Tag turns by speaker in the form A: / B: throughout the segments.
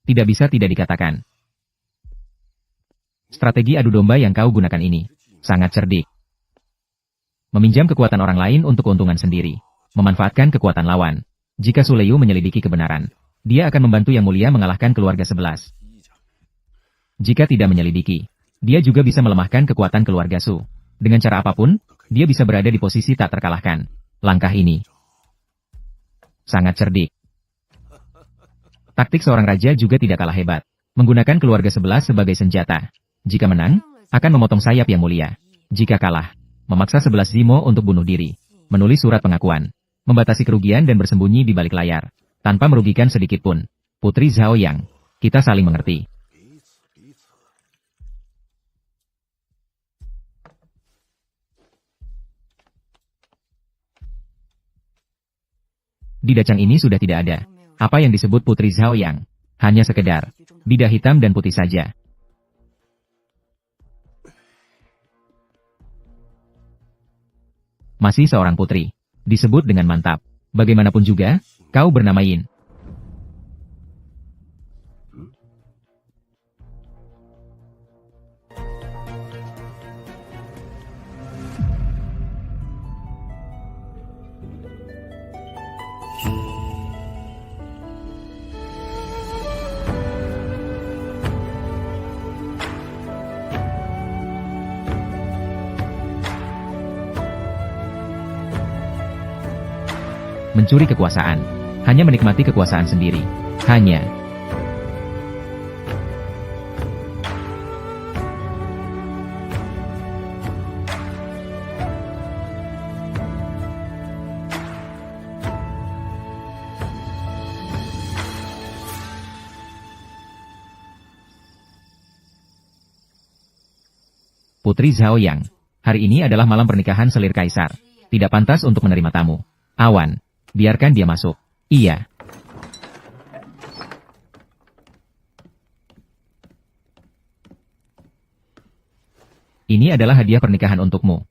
A: Tidak bisa tidak dikatakan. Strategi adu domba yang kau gunakan ini sangat cerdik. Meminjam kekuatan orang lain untuk keuntungan sendiri. Memanfaatkan kekuatan lawan. Jika Su Lei menyelidiki kebenaran, dia akan membantu Yang Mulia mengalahkan keluarga 11. Jika tidak menyelidiki, dia juga bisa melemahkan kekuatan keluarga Su. Dengan cara apapun, dia bisa berada di posisi tak terkalahkan. Langkah ini sangat cerdik. Taktik seorang raja juga tidak kalah hebat. Menggunakan keluarga 11 sebagai senjata. Jika menang, akan memotong sayap Yang Mulia. Jika kalah, memaksa 11 Zimo untuk bunuh diri. Menulis surat pengakuan. Membatasi kerugian dan bersembunyi di balik layar. Tanpa merugikan sedikit pun. Putri Zhao Yang, kita saling mengerti. Di dacang ini sudah tidak ada. Apa yang disebut Putri Zhao Yang? Hanya sekedar bidah hitam dan putih saja. Masih seorang putri. Disebut dengan mantap. Bagaimanapun juga, kau bernama Yin. Mencuri kekuasaan. Hanya menikmati kekuasaan sendiri. Hanya. Putri Zhao Yang. Hari ini adalah malam pernikahan selir kaisar. Tidak pantas untuk menerima tamu. Awan. Biarkan dia masuk. Iya. Ini adalah hadiah pernikahan untukmu.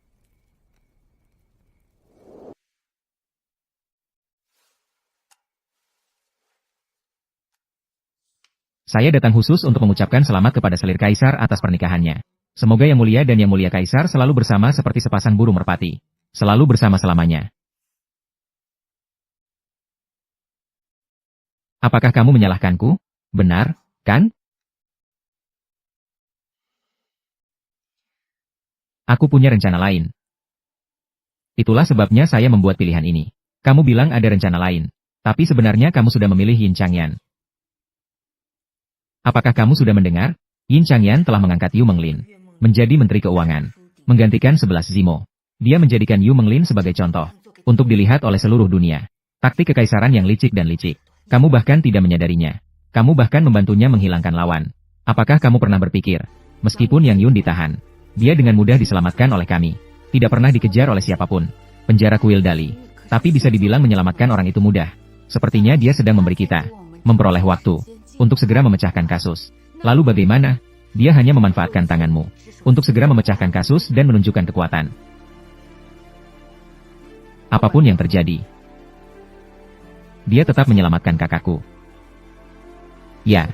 A: Saya datang khusus untuk mengucapkan selamat kepada selir kaisar atas pernikahannya. Semoga Yang Mulia dan Yang Mulia Kaisar selalu bersama seperti sepasang burung merpati. Selalu bersama selamanya. Apakah kamu menyalahkanku? Benar, kan? Aku punya rencana lain. Itulah sebabnya saya membuat pilihan ini. Kamu bilang ada rencana lain. Tapi sebenarnya kamu sudah memilih Yin Changyan. Apakah kamu sudah mendengar? Yin Changyan telah mengangkat Yu Menglin menjadi Menteri Keuangan. Menggantikan 11 Zimo. Dia menjadikan Yu Menglin sebagai contoh. Untuk dilihat oleh seluruh dunia. Taktik kekaisaran yang licik dan licik. Kamu bahkan tidak menyadarinya. Kamu bahkan membantunya menghilangkan lawan. Apakah kamu pernah berpikir, meskipun Yang Yun ditahan, dia dengan mudah diselamatkan oleh kami. Tidak pernah dikejar oleh siapapun. Penjara kuil Dali. Tapi bisa dibilang menyelamatkan orang itu mudah. Sepertinya dia sedang memberi kita memperoleh waktu untuk segera memecahkan kasus. Lalu bagaimana? Dia hanya memanfaatkan tanganmu untuk segera memecahkan kasus dan menunjukkan kekuatan. Apapun yang terjadi, dia tetap menyelamatkan kakakku. Ya.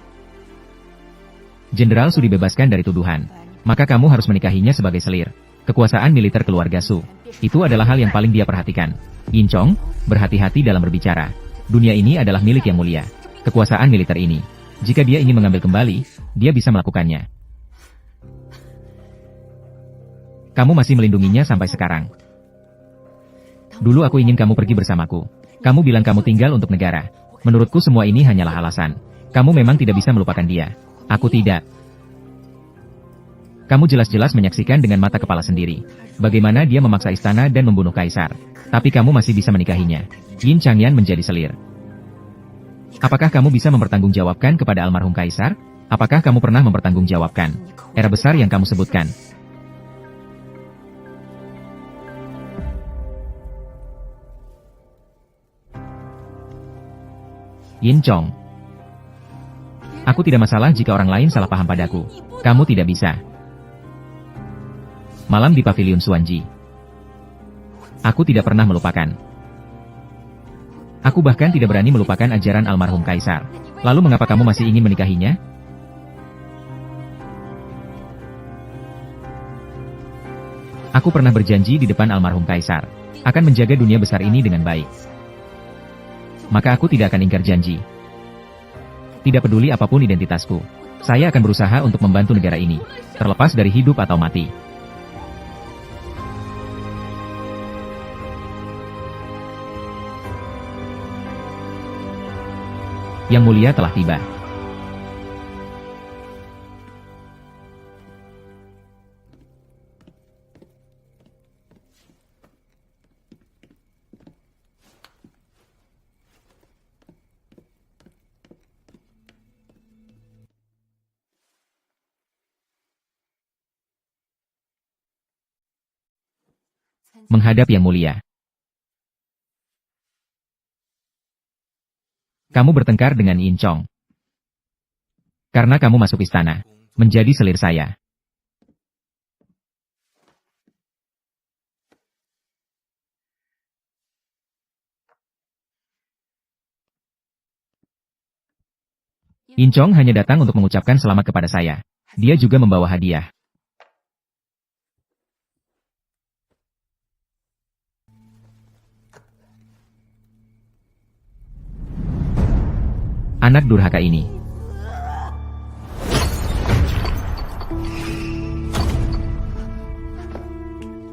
A: Jenderal Su dibebaskan dari tuduhan. Maka kamu harus menikahinya sebagai selir. Kekuasaan militer keluarga Su. Itu adalah hal yang paling dia perhatikan. Yin Chong, berhati-hati dalam berbicara. Dunia ini adalah milik Yang Mulia. Kekuasaan militer ini. Jika dia ingin mengambil kembali, dia bisa melakukannya. Kamu masih melindunginya sampai sekarang. Dulu aku ingin kamu pergi bersamaku. Kamu bilang kamu tinggal untuk negara. Menurutku semua ini hanyalah alasan. Kamu memang tidak bisa melupakan dia. Aku tidak. Kamu jelas-jelas menyaksikan dengan mata kepala sendiri. Bagaimana dia memaksa istana dan membunuh kaisar. Tapi kamu masih bisa menikahinya. Yin Changyan menjadi selir. Apakah kamu bisa mempertanggungjawabkan kepada almarhum kaisar? Apakah kamu pernah mempertanggungjawabkan era besar yang kamu sebutkan? Yin Chong. Aku tidak masalah jika orang lain salah paham padaku. Kamu tidak bisa. Malam di Paviliun Suanji. Aku tidak pernah melupakan. Aku bahkan tidak berani melupakan ajaran almarhum kaisar. Lalu mengapa kamu masih ingin menikahinya? Aku pernah berjanji di depan almarhum kaisar, akan menjaga dunia besar ini dengan baik. Maka aku tidak akan ingkar janji. Tidak peduli apapun identitasku, saya akan berusaha untuk membantu negara ini, terlepas dari hidup atau mati. Yang mulia telah tiba. Menghadap Yang Mulia. Kamu bertengkar dengan Yin Chong. Karena kamu masuk istana, menjadi selir saya. Yin Chong hanya datang untuk mengucapkan selamat kepada saya. Dia juga membawa hadiah. Anak durhaka ini.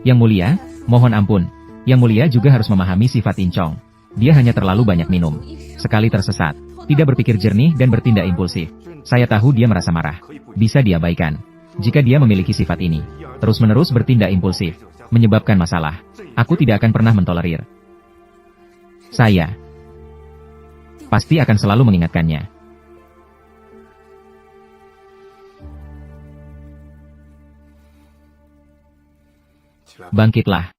A: Yang Mulia, mohon ampun. Yang Mulia juga harus memahami sifat Yin Chong. Dia hanya terlalu banyak minum. Sekali tersesat, tidak berpikir jernih dan bertindak impulsif. Saya tahu dia merasa marah. Bisa diabaikan. Jika dia memiliki sifat ini, terus-menerus bertindak impulsif, menyebabkan masalah, aku tidak akan pernah mentolerir. Saya pasti akan selalu mengingatkannya. Bangkitlah.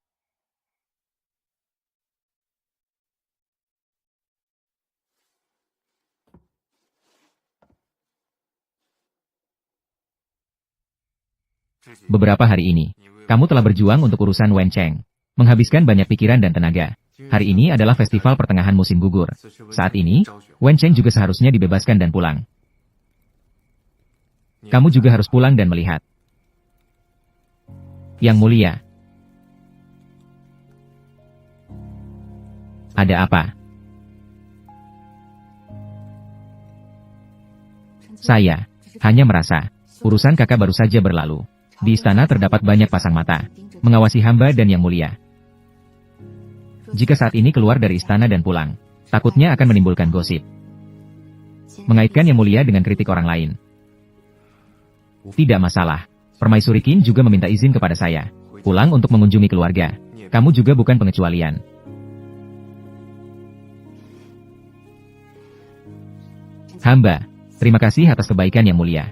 A: Beberapa hari ini, kamu telah berjuang untuk urusan Wen Cheng, menghabiskan banyak pikiran dan tenaga. Hari ini adalah festival pertengahan musim gugur. Saat ini, Wen Cheng juga seharusnya dibebaskan dan pulang. Kamu juga harus pulang dan melihat. Yang Mulia. Ada apa? Saya hanya merasa, urusan kakak baru saja berlalu. Di istana terdapat banyak pasang mata, mengawasi hamba dan Yang Mulia. Jika saat ini keluar dari istana dan pulang, takutnya akan menimbulkan gosip. Mengaitkan Yang Mulia dengan kritik orang lain. Tidak masalah. Permaisuri Qin juga meminta izin kepada saya. Pulang untuk mengunjungi keluarga. Kamu juga bukan pengecualian. Hamba, terima kasih atas kebaikan Yang Mulia.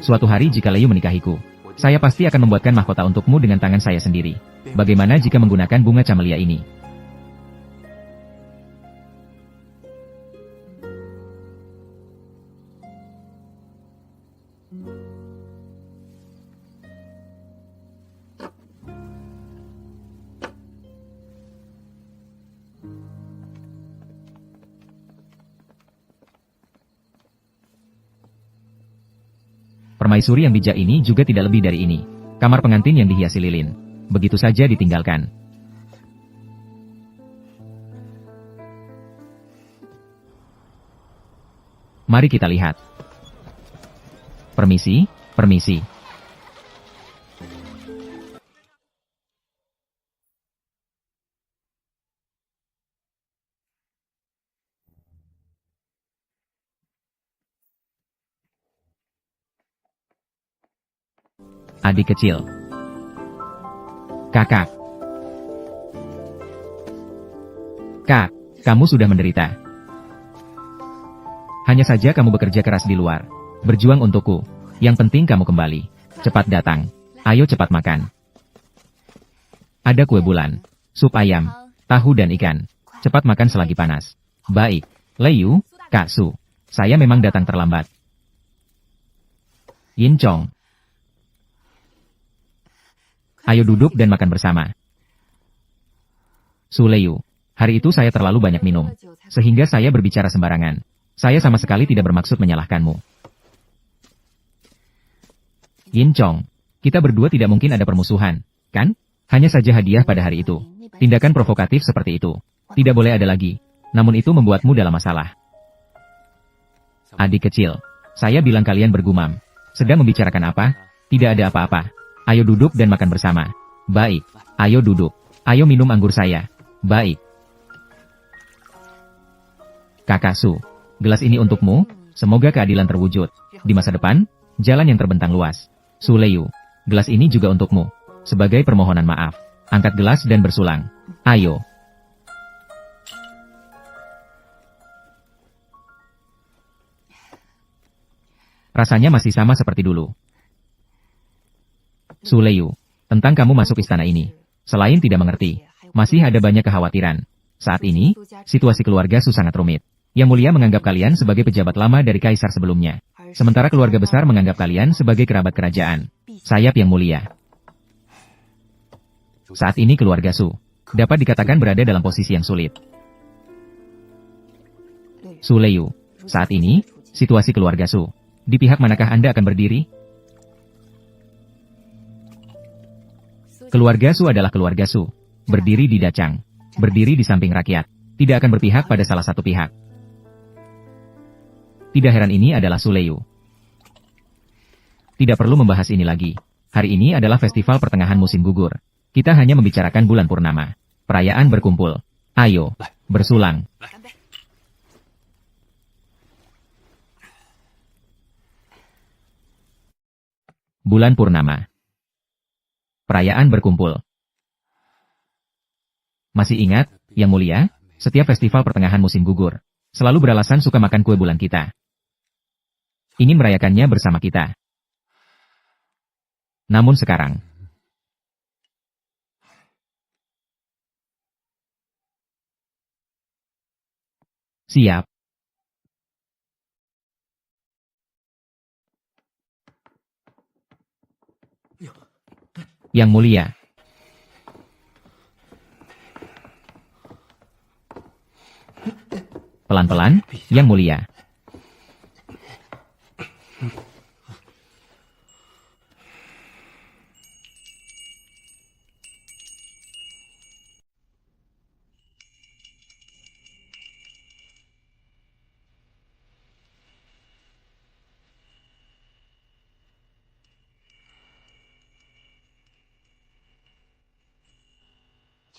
A: Suatu hari jika Liu menikahiku, saya pasti akan membuatkan mahkota untukmu dengan tangan saya sendiri. Bagaimana jika menggunakan bunga camelia ini? Permaisuri yang bijak ini juga tidak lebih dari ini. Kamar pengantin yang dihiasi lilin. Begitu saja ditinggalkan. Mari kita lihat. Permisi, permisi. Adik kecil. Kakak. Kak, kamu sudah menderita. Hanya saja kamu bekerja keras di luar. Berjuang untukku. Yang penting kamu kembali. Cepat datang. Ayo cepat makan. Ada kue bulan, sup ayam, tahu dan ikan. Cepat makan selagi panas. Baik. Lei Yu, Kak Su. Saya memang datang terlambat. Yin Chong. Ayo duduk dan makan bersama. Su Lei Yu. Hari itu saya terlalu banyak minum. Sehingga saya berbicara sembarangan. Saya sama sekali tidak bermaksud menyalahkanmu. Yin Chong. Kita berdua tidak mungkin ada permusuhan, kan? Hanya saja hadiah pada hari itu. Tindakan provokatif seperti itu. Tidak boleh ada lagi. Namun itu membuatmu dalam masalah. Adik kecil. Saya bilang kalian bergumam. Sedang membicarakan apa? Tidak ada apa-apa. Ayo duduk dan makan bersama. Baik. Ayo duduk. Ayo minum anggur saya. Baik. Kakak Su. Gelas ini untukmu. Semoga keadilan terwujud. Di masa depan, jalan yang terbentang luas. Su Lei Yu. Gelas ini juga untukmu. Sebagai permohonan maaf. Angkat gelas dan bersulang. Ayo. Rasanya masih sama seperti dulu. Su Lei Yu, tentang kamu masuk istana ini. Selain tidak mengerti, masih ada banyak kekhawatiran. Saat ini, situasi keluarga Su sangat rumit. Yang Mulia menganggap kalian sebagai pejabat lama dari kaisar sebelumnya. Sementara keluarga besar menganggap kalian sebagai kerabat kerajaan. Sayap Yang Mulia. Saat ini keluarga Su dapat dikatakan berada dalam posisi yang sulit. Su Lei Yu, saat ini, situasi keluarga Su. Di pihak manakah Anda akan berdiri? Keluarga Su adalah keluarga Su. Berdiri di Dacang. Berdiri di samping rakyat. Tidak akan berpihak pada salah satu pihak. Tidak heran ini adalah Su Lei Yu. Tidak perlu membahas ini lagi. Hari ini adalah festival pertengahan musim gugur. Kita hanya membicarakan bulan purnama. Perayaan berkumpul. Ayo, bersulang. Bulan purnama. Perayaan berkumpul. Masih ingat, Yang Mulia, setiap festival pertengahan musim gugur, selalu beralasan suka makan kue bulan kita. Ingin merayakannya bersama kita. Namun sekarang, siap. Yang Mulia. Pelan-pelan, Yang Mulia.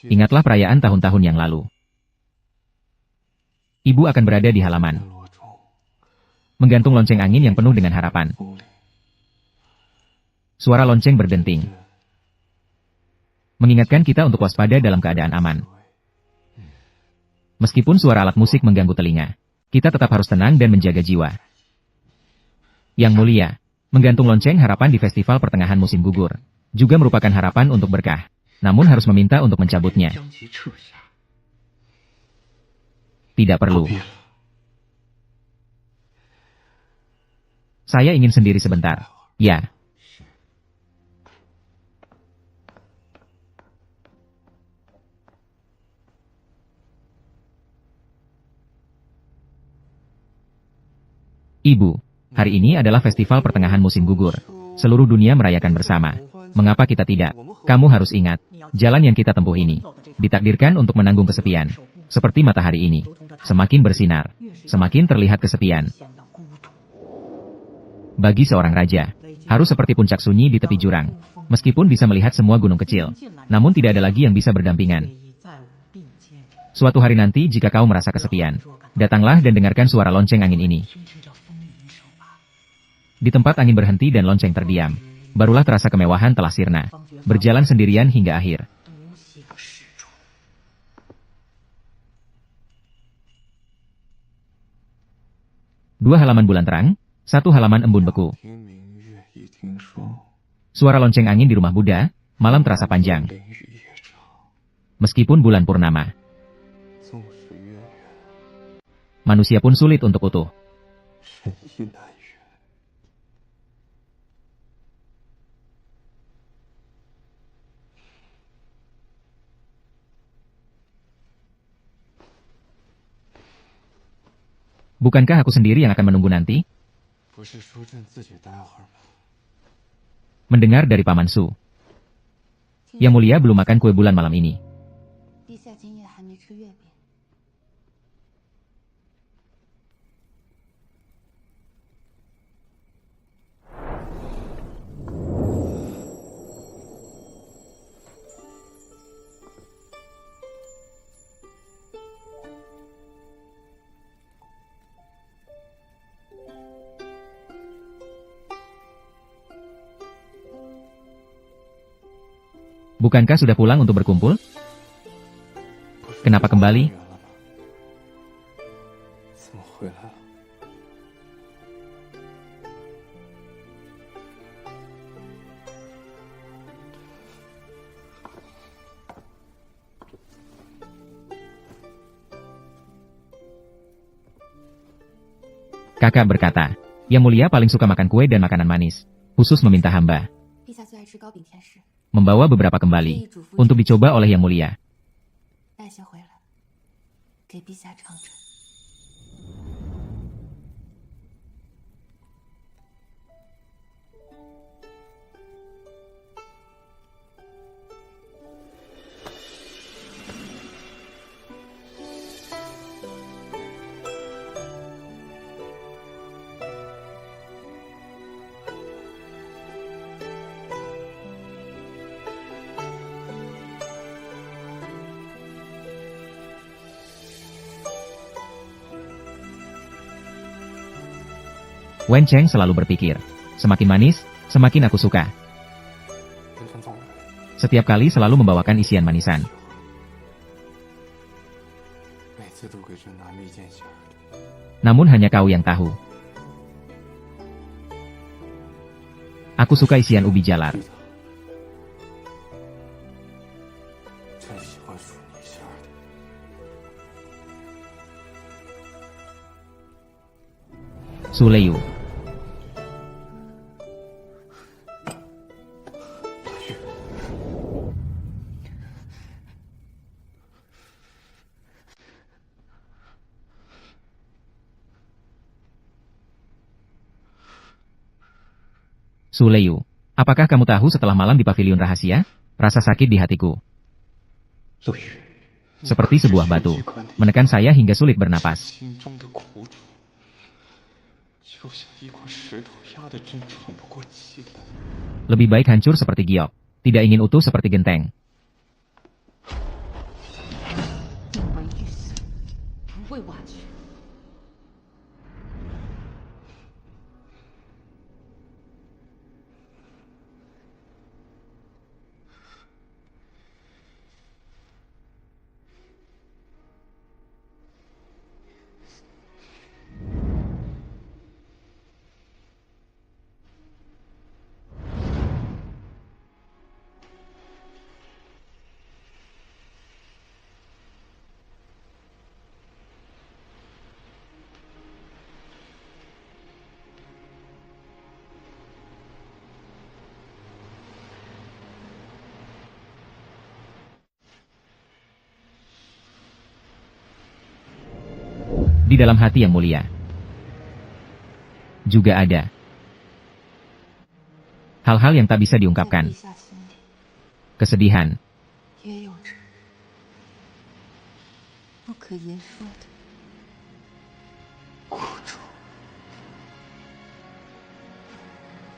A: Ingatlah perayaan tahun-tahun yang lalu. Ibu akan berada di halaman, menggantung lonceng angin yang penuh dengan harapan. Suara lonceng berdenting, mengingatkan kita untuk waspada dalam keadaan aman. Meskipun suara alat musik mengganggu telinga, kita tetap harus tenang dan menjaga jiwa. Yang Mulia, menggantung lonceng harapan di festival pertengahan musim gugur, juga merupakan harapan untuk berkah. Namun harus meminta untuk mencabutnya. Tidak perlu. Saya ingin sendiri sebentar. Ya. Ibu, hari ini adalah festival pertengahan musim gugur. Seluruh dunia merayakan bersama. Mengapa kita tidak? Kamu harus ingat, jalan yang kita tempuh ini ditakdirkan untuk menanggung kesepian. Seperti matahari ini, semakin bersinar, semakin terlihat kesepian. Bagi seorang raja, harus seperti puncak sunyi di tepi jurang. Meskipun bisa melihat semua gunung kecil, namun tidak ada lagi yang bisa berdampingan. Suatu hari nanti jika kau merasa kesepian, datanglah dan dengarkan suara lonceng angin ini. Di tempat angin berhenti dan lonceng terdiam, barulah terasa kemewahan telah sirna. Berjalan sendirian hingga akhir. Dua halaman bulan terang, satu halaman embun beku. Suara lonceng angin di rumah Buddha, malam terasa panjang. Meskipun bulan purnama, manusia pun sulit untuk utuh. Bukankah aku sendiri yang akan menunggu nanti? Mendengar dari Paman Su. Yang mulia belum makan kue bulan malam ini. Bukankah sudah pulang untuk berkumpul? Kenapa kembali? Kakak berkata, Yang mulia paling suka makan kue dan makanan manis, khusus meminta hamba membawa beberapa kembali, untuk dicoba oleh Yang Mulia. Wen Cheng selalu berpikir, semakin manis, semakin aku suka. Setiap kali selalu membawakan isian manisan. Namun hanya kau yang tahu. Aku suka isian ubi jalar. Suleyu. Suleyu, apakah kamu tahu setelah malam di pavilion rahasia, rasa sakit di hatiku seperti sebuah batu, menekan saya hingga sulit bernapas. Lebih baik hancur seperti giok, tidak ingin utuh seperti genteng. Di dalam hati Yang Mulia juga ada hal-hal yang tak bisa diungkapkan. Kesedihan,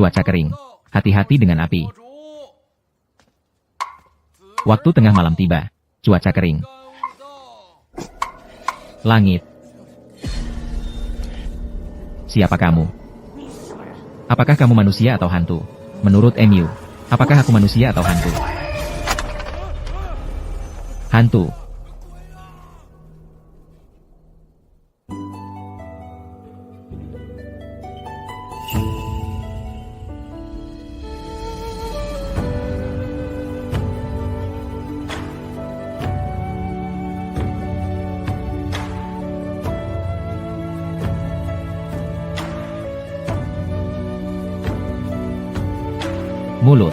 A: Cuaca kering. Hati-hati dengan api. Waktu tengah malam tiba. Cuaca kering. Langit. Siapa kamu? Apakah kamu manusia atau hantu? Menurut MU, apakah aku manusia atau hantu? Hantu. Mulut.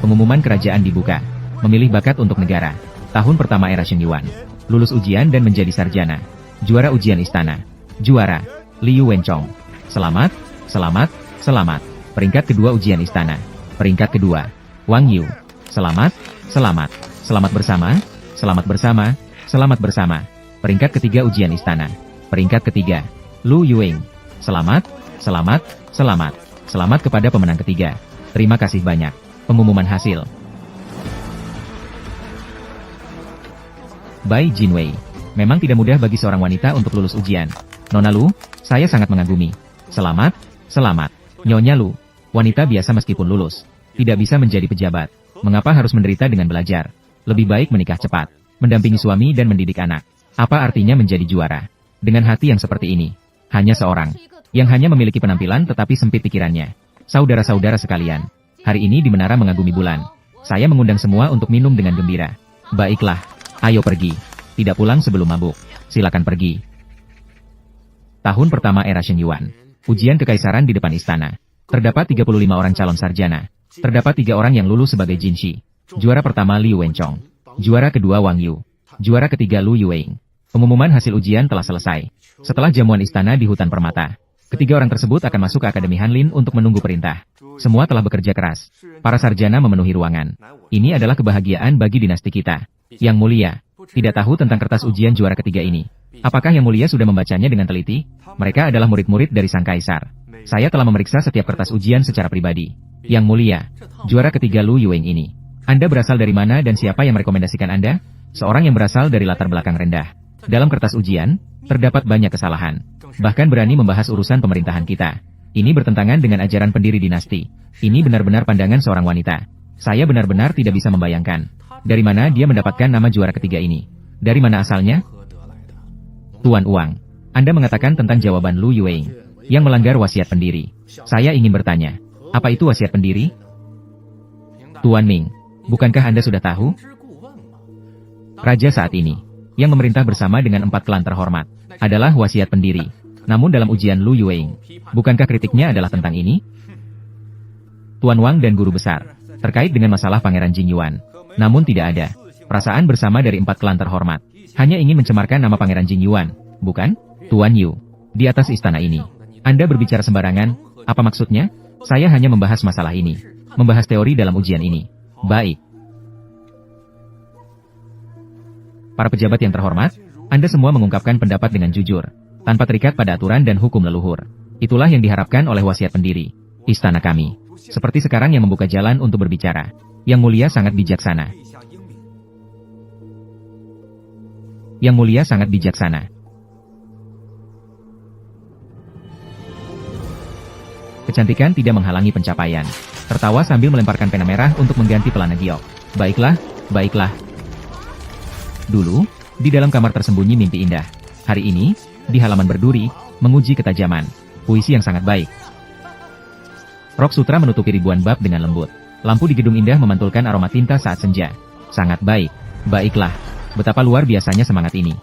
A: Pengumuman kerajaan dibuka. Memilih bakat untuk negara. Tahun pertama era Sheng Yuan. Lulus ujian dan menjadi sarjana. Juara ujian istana. Juara Liu Wenchong. Selamat, selamat, selamat. Peringkat kedua ujian istana. Peringkat kedua Wang Yu. Selamat, selamat. Selamat bersama, selamat bersama, selamat bersama. Peringkat ketiga ujian istana. Peringkat ketiga Lu Yuing. Selamat, selamat, selamat. Selamat kepada pemenang ketiga. Terima kasih banyak. Pengumuman hasil. Bai Jinwei. Memang tidak mudah bagi seorang wanita untuk lulus ujian. Nona Lu, saya sangat mengagumi. Selamat, selamat. Nyonya Lu, wanita biasa meskipun lulus, tidak bisa menjadi pejabat. Mengapa harus menderita dengan belajar? Lebih baik menikah cepat, mendampingi suami dan mendidik anak. Apa artinya menjadi juara? Dengan hati yang seperti ini, hanya seorang, yang hanya memiliki penampilan tetapi sempit pikirannya. Saudara-saudara sekalian, hari ini di menara mengagumi bulan. Saya mengundang semua untuk minum dengan gembira. Baiklah, ayo pergi. Tidak pulang sebelum mabuk. Silakan pergi. Tahun pertama era Sheng Yuan. Ujian kekaisaran di depan istana. Terdapat 35 orang calon sarjana. Terdapat 3 orang yang lulus sebagai Jinshi. Juara pertama Liu Wenchong. Juara kedua Wang Yu. Juara ketiga Lu Yuing. Pengumuman hasil ujian telah selesai. Setelah jamuan istana di hutan permata. Ketiga orang tersebut akan masuk ke Akademi Hanlin untuk menunggu perintah. Semua telah bekerja keras. Para sarjana memenuhi ruangan. Ini adalah kebahagiaan bagi dinasti kita. Yang mulia, tidak tahu tentang kertas ujian juara ketiga ini. Apakah Yang Mulia sudah membacanya dengan teliti? Mereka adalah murid-murid dari sang kaisar. Saya telah memeriksa setiap kertas ujian secara pribadi. Yang Mulia, juara ketiga Lu Yuing ini. Anda berasal dari mana dan siapa yang merekomendasikan Anda? Seorang yang berasal dari latar belakang rendah. Dalam kertas ujian, terdapat banyak kesalahan. Bahkan berani membahas urusan pemerintahan kita. Ini bertentangan dengan ajaran pendiri dinasti. Ini benar-benar pandangan seorang wanita. Saya benar-benar tidak bisa membayangkan. Dari mana dia mendapatkan nama juara ketiga ini? Dari mana asalnya? Tuan Uang, Anda mengatakan tentang jawaban Lu Yuing, yang melanggar wasiat pendiri. Saya ingin bertanya, apa itu wasiat pendiri? Tuan Ming, bukankah Anda sudah tahu? Raja saat ini, yang memerintah bersama dengan 4 klan terhormat, adalah wasiat pendiri. Namun dalam ujian Lu Yuing, bukankah kritiknya adalah tentang ini? Tuan Wang dan Guru Besar, terkait dengan masalah Pangeran Jing Yuan. Namun tidak ada perasaan bersama dari 4 klan terhormat. Hanya ingin mencemarkan nama Pangeran Jing Yuan, bukan? Tuan Yu, di atas istana ini, Anda berbicara sembarangan, apa maksudnya? Saya hanya membahas masalah ini, membahas teori dalam ujian ini. Baik. Para pejabat yang terhormat, Anda semua mengungkapkan pendapat dengan jujur, tanpa terikat pada aturan dan hukum leluhur. Itulah yang diharapkan oleh wasiat pendiri. Istana kami, seperti sekarang yang membuka jalan untuk berbicara. Yang Mulia sangat bijaksana. Yang Mulia sangat bijaksana. Kecantikan tidak menghalangi pencapaian. Tertawa sambil melemparkan pena merah untuk mengganti pelana giok. Baiklah, baiklah. Dulu, di dalam kamar tersembunyi mimpi indah. Hari ini, di halaman berduri, menguji ketajaman. Puisi yang sangat baik. Rok sutra menutupi ribuan bab dengan lembut. Lampu di gedung indah memantulkan aroma tinta saat senja. Sangat baik. Baiklah. Betapa luar biasanya semangat ini.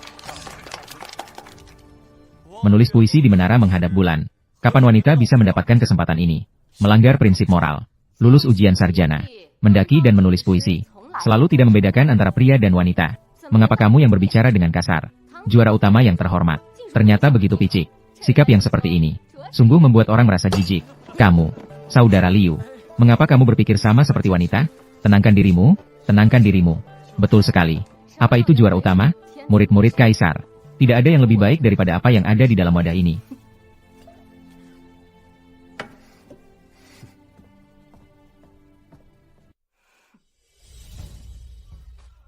A: Menulis puisi di menara menghadap bulan. Kapan wanita bisa mendapatkan kesempatan ini? Melanggar prinsip moral. Lulus ujian sarjana. Mendaki dan menulis puisi. Selalu tidak membedakan antara pria dan wanita. Mengapa kamu yang berbicara dengan kasar? Juara utama yang terhormat. Ternyata begitu picik. Sikap yang seperti ini sungguh membuat orang merasa jijik. Kamu, saudara Liu, mengapa kamu berpikir sama seperti wanita? Tenangkan dirimu, tenangkan dirimu. Betul sekali. Apa itu juara utama? Murid-murid kaisar. Tidak ada yang lebih baik daripada apa yang ada di dalam wadah ini.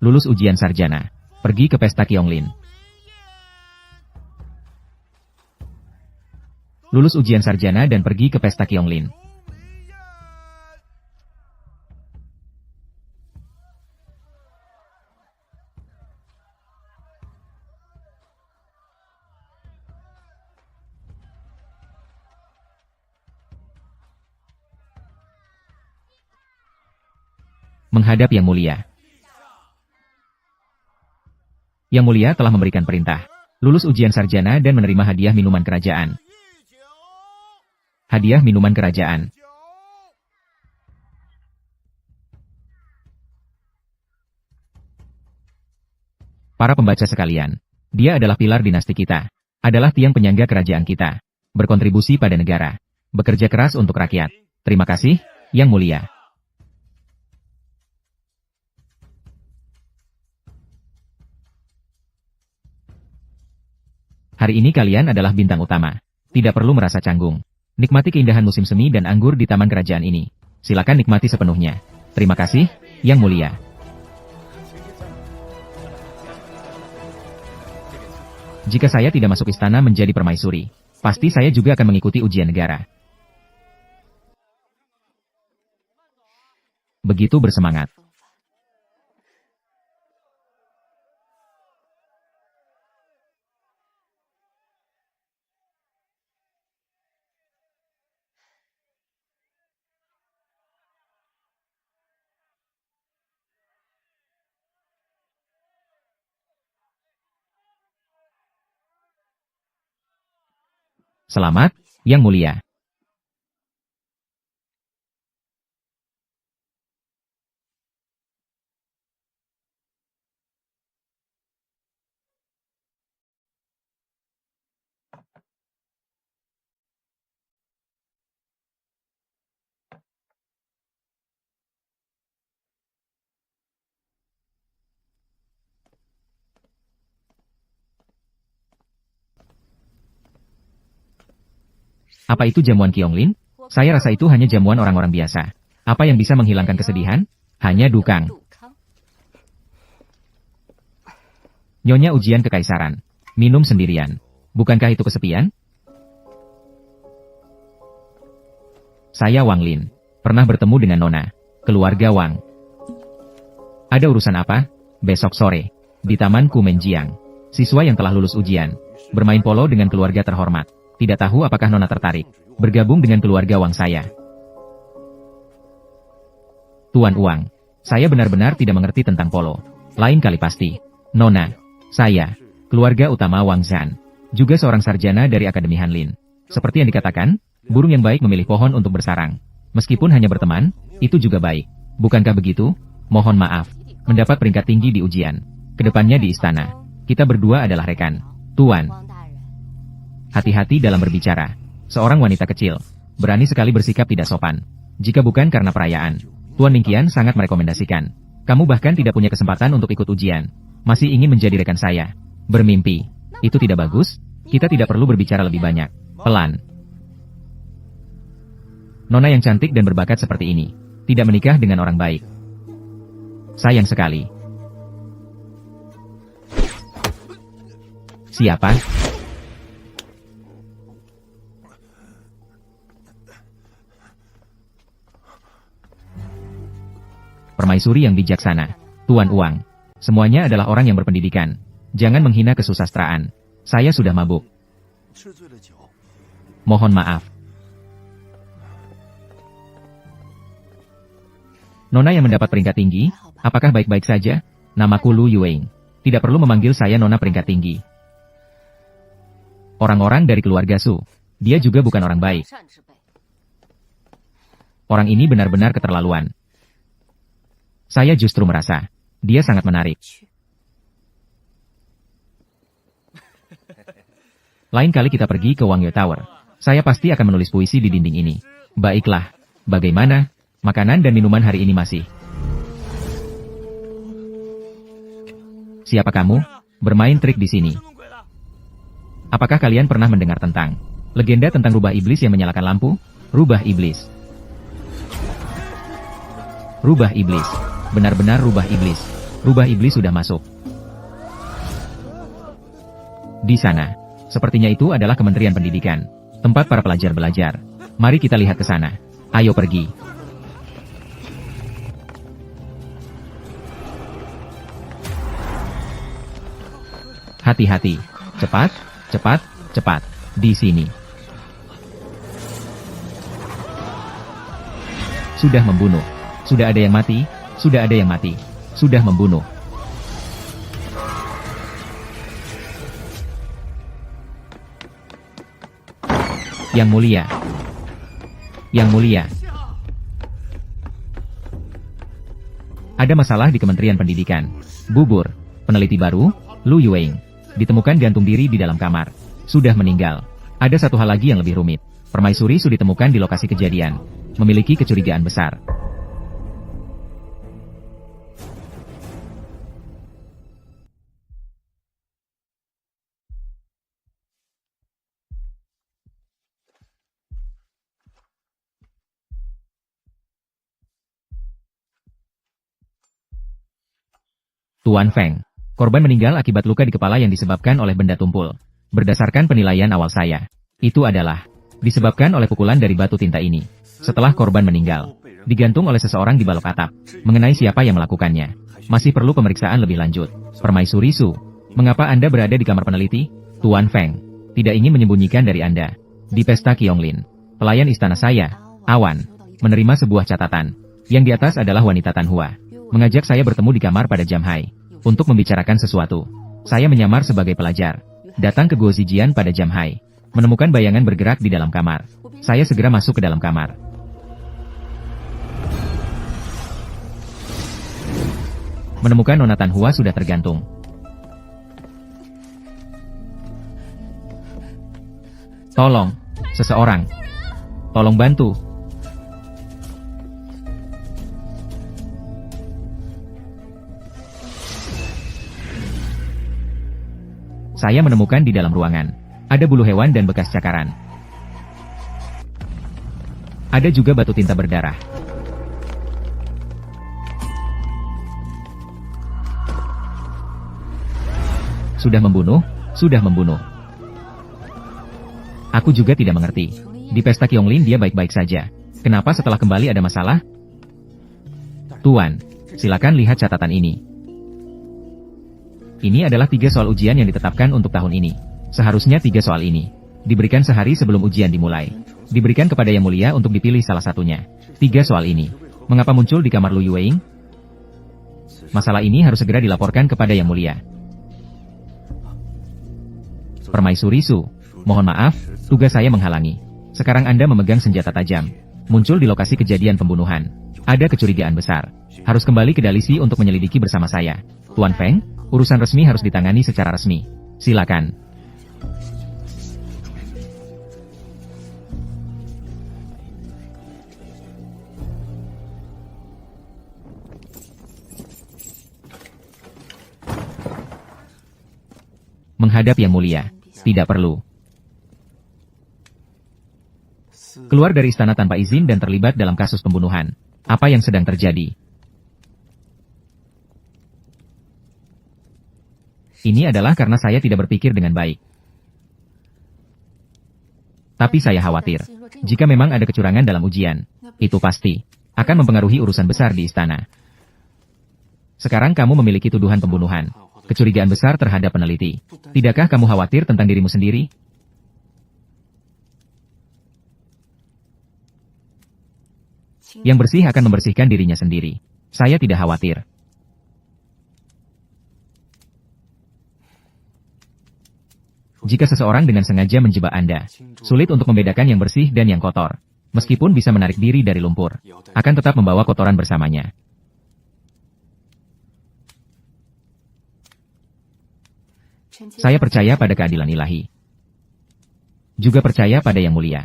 A: Lulus ujian sarjana. Pergi ke pesta Qionglin. Lulus ujian sarjana dan pergi ke pesta Qionglin. Menghadap Yang Mulia. Yang Mulia telah memberikan perintah. Lulus ujian sarjana dan menerima hadiah minuman kerajaan. Hadiah minuman kerajaan. Para pembaca sekalian, dia adalah pilar dinasti kita. Adalah tiang penyangga kerajaan kita. Berkontribusi pada negara. Bekerja keras untuk rakyat. Terima kasih, Yang Mulia. Hari ini kalian adalah bintang utama. Tidak perlu merasa canggung. Nikmati keindahan musim semi dan anggur di taman kerajaan ini. Silakan nikmati sepenuhnya. Terima kasih, Yang Mulia. Jika saya tidak masuk istana menjadi permaisuri, pasti saya juga akan mengikuti ujian negara. Begitu bersemangat. Selamat, Yang Mulia. Apa itu jamuan Qionglin? Saya rasa itu hanya jamuan orang-orang biasa. Apa yang bisa menghilangkan kesedihan? Hanya dukang. Nyonya ujian kekaisaran. Minum sendirian. Bukankah itu kesepian? Saya Wang Lin. Pernah bertemu dengan Nona. Keluarga Wang. Ada urusan apa? Besok sore. Di Taman Kumenjiang. Siswa yang telah lulus ujian. Bermain polo dengan keluarga terhormat. Tidak tahu apakah Nona tertarik bergabung dengan keluarga Wang saya. Tuan Wang, saya benar-benar tidak mengerti tentang polo. Lain kali pasti. Nona, saya, keluarga utama Wang Zhan, juga seorang sarjana dari Akademi Hanlin. Seperti yang dikatakan, burung yang baik memilih pohon untuk bersarang. Meskipun hanya berteman, itu juga baik. Bukankah begitu? Mohon maaf, mendapat peringkat tinggi di ujian. Kedepannya di istana, kita berdua adalah rekan. Tuan. Hati-hati dalam berbicara. Seorang wanita kecil, berani sekali bersikap tidak sopan. Jika bukan karena perayaan, Tuan Ningqian sangat merekomendasikan. Kamu bahkan tidak punya kesempatan untuk ikut ujian. Masih ingin menjadi rekan saya. Bermimpi. Itu tidak bagus. Kita tidak perlu berbicara lebih banyak. Pelan. Nona yang cantik dan berbakat seperti ini, tidak menikah dengan orang baik. Sayang sekali. Siapa? Permaisuri yang bijaksana, Tuan Uang. Semuanya adalah orang yang berpendidikan. Jangan menghina kesusastraan. Saya sudah mabuk. Mohon maaf. Nona yang mendapat peringkat tinggi, apakah baik-baik saja? Namaku Lu Yueng. Tidak perlu memanggil saya Nona peringkat tinggi. Orang-orang dari keluarga Su. Dia juga bukan orang baik. Orang ini benar-benar keterlaluan. Saya justru merasa, dia sangat menarik. Lain kali kita pergi ke Wangyo Tower. Saya pasti akan menulis puisi di dinding ini. Baiklah. Bagaimana? Makanan dan minuman hari ini masih. Siapa kamu? Bermain trik di sini. Apakah kalian pernah mendengar tentang legenda tentang rubah iblis yang menyalakan lampu? Rubah iblis. Rubah iblis. Benar-benar rubah iblis. Rubah iblis sudah masuk. Di sana. Sepertinya itu adalah Kementerian Pendidikan. Tempat para pelajar belajar. Mari kita lihat ke sana. Ayo pergi. Hati-hati. Cepat, cepat, cepat. Di sini. Sudah membunuh. Sudah ada yang mati. Sudah ada yang mati. Sudah membunuh. Yang mulia. Yang mulia. Ada masalah di Kementerian Pendidikan. Bubur. Peneliti baru, Lu Yueng, ditemukan gantung diri di dalam kamar. Sudah meninggal. Ada satu hal lagi yang lebih rumit. Permaisuri Su ditemukan di lokasi kejadian. Memiliki kecurigaan besar. Tuan Feng. Korban meninggal akibat luka di kepala yang disebabkan oleh benda tumpul. Berdasarkan penilaian awal saya, itu adalah disebabkan oleh pukulan dari batu tinta ini. Setelah korban meninggal, digantung oleh seseorang di balok atap. Mengenai siapa yang melakukannya, masih perlu pemeriksaan lebih lanjut. Permaisuri Su, mengapa Anda berada di kamar peneliti? Tuan Feng, tidak ingin menyembunyikan dari Anda. Di pesta Qionglin, pelayan istana saya, Awan, menerima sebuah catatan. Yang di atas adalah wanita Tanhua. Mengajak saya bertemu di kamar pada jam Hai. Untuk membicarakan sesuatu. Saya menyamar sebagai pelajar. Datang ke Guo Zijian pada jam Hai. Menemukan bayangan bergerak di dalam kamar. Saya segera masuk ke dalam kamar. Menemukan Nona Tanhua sudah tergantung. Tolong. Seseorang. Tolong bantu. Saya menemukan di dalam ruangan. Ada bulu hewan dan bekas cakaran. Ada juga batu tinta berdarah. Sudah membunuh? Sudah membunuh. Aku juga tidak mengerti. Di pesta Qionglin dia baik-baik saja. Kenapa setelah kembali ada masalah? Tuan, silakan lihat catatan ini. Ini adalah 3 soal ujian yang ditetapkan untuk tahun ini. Seharusnya 3 soal ini diberikan sehari sebelum ujian dimulai. Diberikan kepada Yang Mulia untuk dipilih salah satunya. 3 soal ini. Mengapa muncul di kamar Lu Yueng? Masalah ini harus segera dilaporkan kepada Yang Mulia. Permaisuri Su, mohon maaf, tugas saya menghalangi. Sekarang Anda memegang senjata tajam. Muncul di lokasi kejadian pembunuhan. Ada kecurigaan besar. Harus kembali ke Dalisi untuk menyelidiki bersama saya. Tuan Feng, urusan resmi harus ditangani secara resmi. Silakan. Menghadap Yang Mulia. Tidak perlu. Keluar dari istana tanpa izin dan terlibat dalam kasus pembunuhan. Apa yang sedang terjadi? Ini adalah karena saya tidak berpikir dengan baik. Tapi saya khawatir, jika memang ada kecurangan dalam ujian, itu pasti akan mempengaruhi urusan besar di istana. Sekarang kamu memiliki tuduhan pembunuhan, kecurigaan besar terhadap peneliti. Tidakkah kamu khawatir tentang dirimu sendiri? Yang bersih akan membersihkan dirinya sendiri. Saya tidak khawatir. Jika seseorang dengan sengaja menjebak Anda, sulit untuk membedakan yang bersih dan yang kotor. Meskipun bisa menarik diri dari lumpur, akan tetap membawa kotoran bersamanya. Saya percaya pada keadilan ilahi. juga percaya pada Yang Mulia.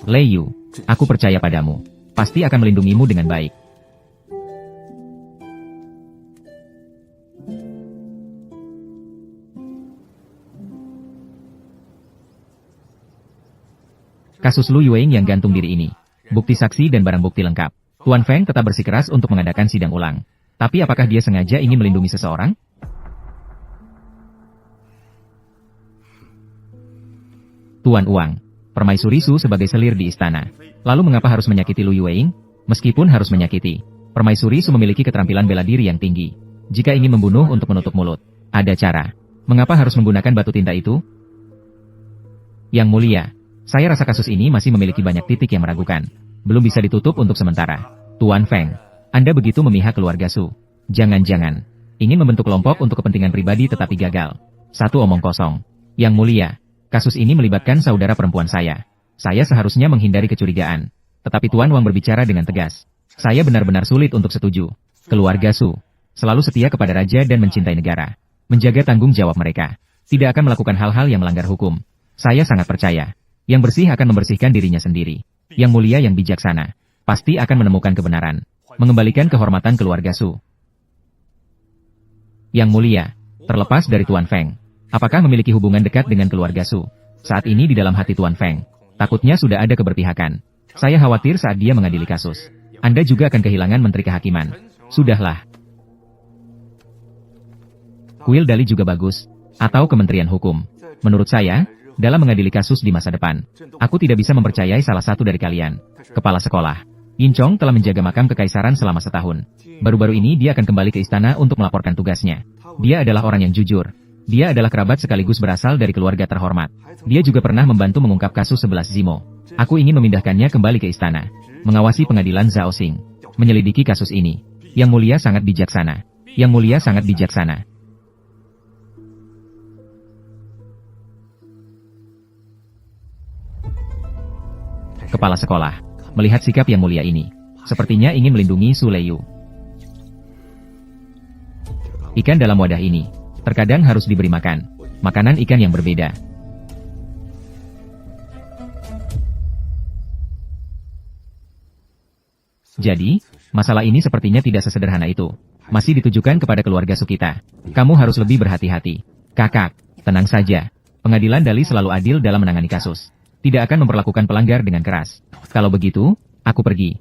A: Lei Yu, aku percaya padamu. Pasti akan melindungimu dengan baik. Kasus Lu Yueing yang gantung diri ini. Bukti saksi dan barang bukti lengkap. Tuan Feng tetap bersikeras untuk mengadakan sidang ulang. Tapi apakah dia sengaja ingin melindungi seseorang? Tuan Uang, Permaisuri Su sebagai selir di istana. Lalu mengapa harus menyakiti Lu Yueing? Meskipun harus menyakiti, Permaisuri Su memiliki keterampilan bela diri yang tinggi. Jika ingin membunuh untuk menutup mulut, ada cara. Mengapa harus menggunakan batu tinta itu? Yang Mulia, saya rasa kasus ini masih memiliki banyak titik yang meragukan. Belum bisa ditutup untuk sementara. Tuan Feng, Anda begitu memihak keluarga Su. Jangan-jangan ingin membentuk kelompok untuk kepentingan pribadi tetapi gagal. Satu omong kosong. Yang Mulia, kasus ini melibatkan saudara perempuan saya. Saya seharusnya menghindari kecurigaan. Tetapi Tuan Wang berbicara dengan tegas. Saya benar-benar sulit untuk setuju. Keluarga Su selalu setia kepada raja dan mencintai negara. Menjaga tanggung jawab mereka. Tidak akan melakukan hal-hal yang melanggar hukum. Saya sangat percaya. Yang bersih akan membersihkan dirinya sendiri. Yang Mulia yang bijaksana pasti akan menemukan kebenaran. Mengembalikan kehormatan keluarga Su. Yang Mulia, terlepas dari Tuan Feng, apakah memiliki hubungan dekat dengan keluarga Su? Saat ini di dalam hati Tuan Feng, takutnya sudah ada keberpihakan. Saya khawatir saat dia mengadili kasus. Anda juga akan kehilangan Menteri Kehakiman. Sudahlah. Kuil Dali juga bagus. Atau Kementerian Hukum. Menurut saya, dalam mengadili kasus di masa depan, aku tidak bisa mempercayai salah satu dari kalian. Kepala sekolah, Yin Chong telah menjaga makam kekaisaran selama setahun. Baru-baru ini dia akan kembali ke istana untuk melaporkan tugasnya. Dia adalah orang yang jujur. Dia adalah kerabat sekaligus berasal dari keluarga terhormat. Dia juga pernah membantu mengungkap kasus 11 Zimo. Aku ingin memindahkannya kembali ke istana. Mengawasi pengadilan Zhao Xing. Menyelidiki kasus ini. Yang Mulia sangat bijaksana. Yang Mulia sangat bijaksana. Kepala sekolah, melihat sikap Yang Mulia ini, sepertinya ingin melindungi Su Lei Yu. Ikan dalam wadah ini, terkadang harus diberi makan. Makanan ikan yang berbeda. Jadi, masalah ini sepertinya tidak sesederhana itu. Masih ditujukan kepada keluarga Su kita. Kamu harus lebih berhati-hati. Kakak, tenang saja. Pengadilan Dali selalu adil dalam menangani kasus. Tidak akan memperlakukan pelanggar dengan keras. Kalau begitu, aku pergi.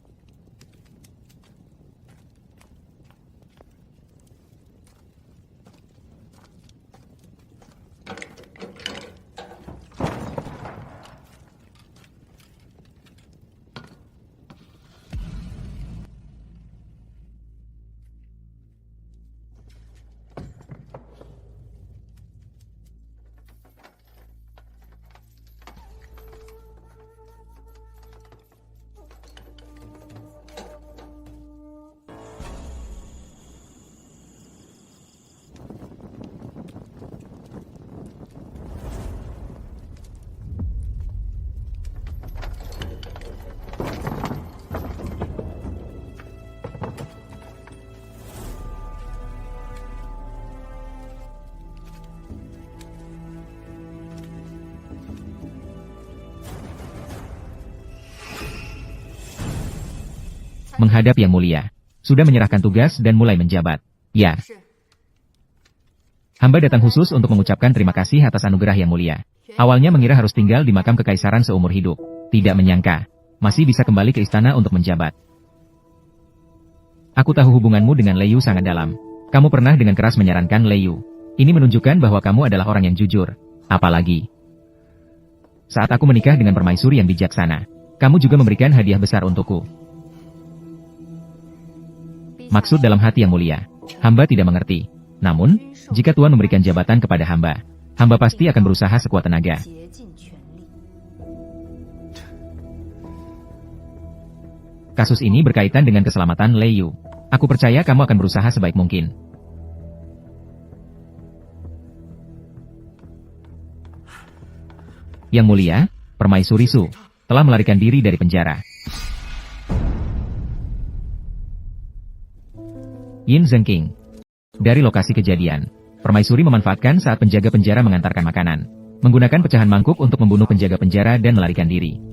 A: Menghadap Yang Mulia. Sudah menyerahkan tugas dan mulai menjabat. Ya. Hamba datang khusus untuk mengucapkan terima kasih atas anugerah Yang Mulia. Awalnya mengira harus tinggal di makam kekaisaran seumur hidup. Tidak menyangka, masih bisa kembali ke istana untuk menjabat. Aku tahu hubunganmu dengan Lei Yu sangat dalam. Kamu pernah dengan keras menyarankan Lei Yu. Ini menunjukkan bahwa kamu adalah orang yang jujur. Apalagi saat aku menikah dengan permaisuri yang bijaksana, kamu juga memberikan hadiah besar untukku. Maksud dalam hati Yang Mulia, hamba tidak mengerti. Namun, jika Tuan memberikan jabatan kepada hamba, hamba pasti akan berusaha sekuat tenaga. Kasus ini berkaitan dengan keselamatan Lei Yu. Aku percaya kamu akan berusaha sebaik mungkin. Yang Mulia, Permaisuri Su telah melarikan diri dari penjara. Yin Zhengqing. Dari lokasi kejadian, permaisuri memanfaatkan saat penjaga penjara mengantarkan makanan, menggunakan pecahan mangkuk untuk membunuh penjaga penjara dan melarikan diri.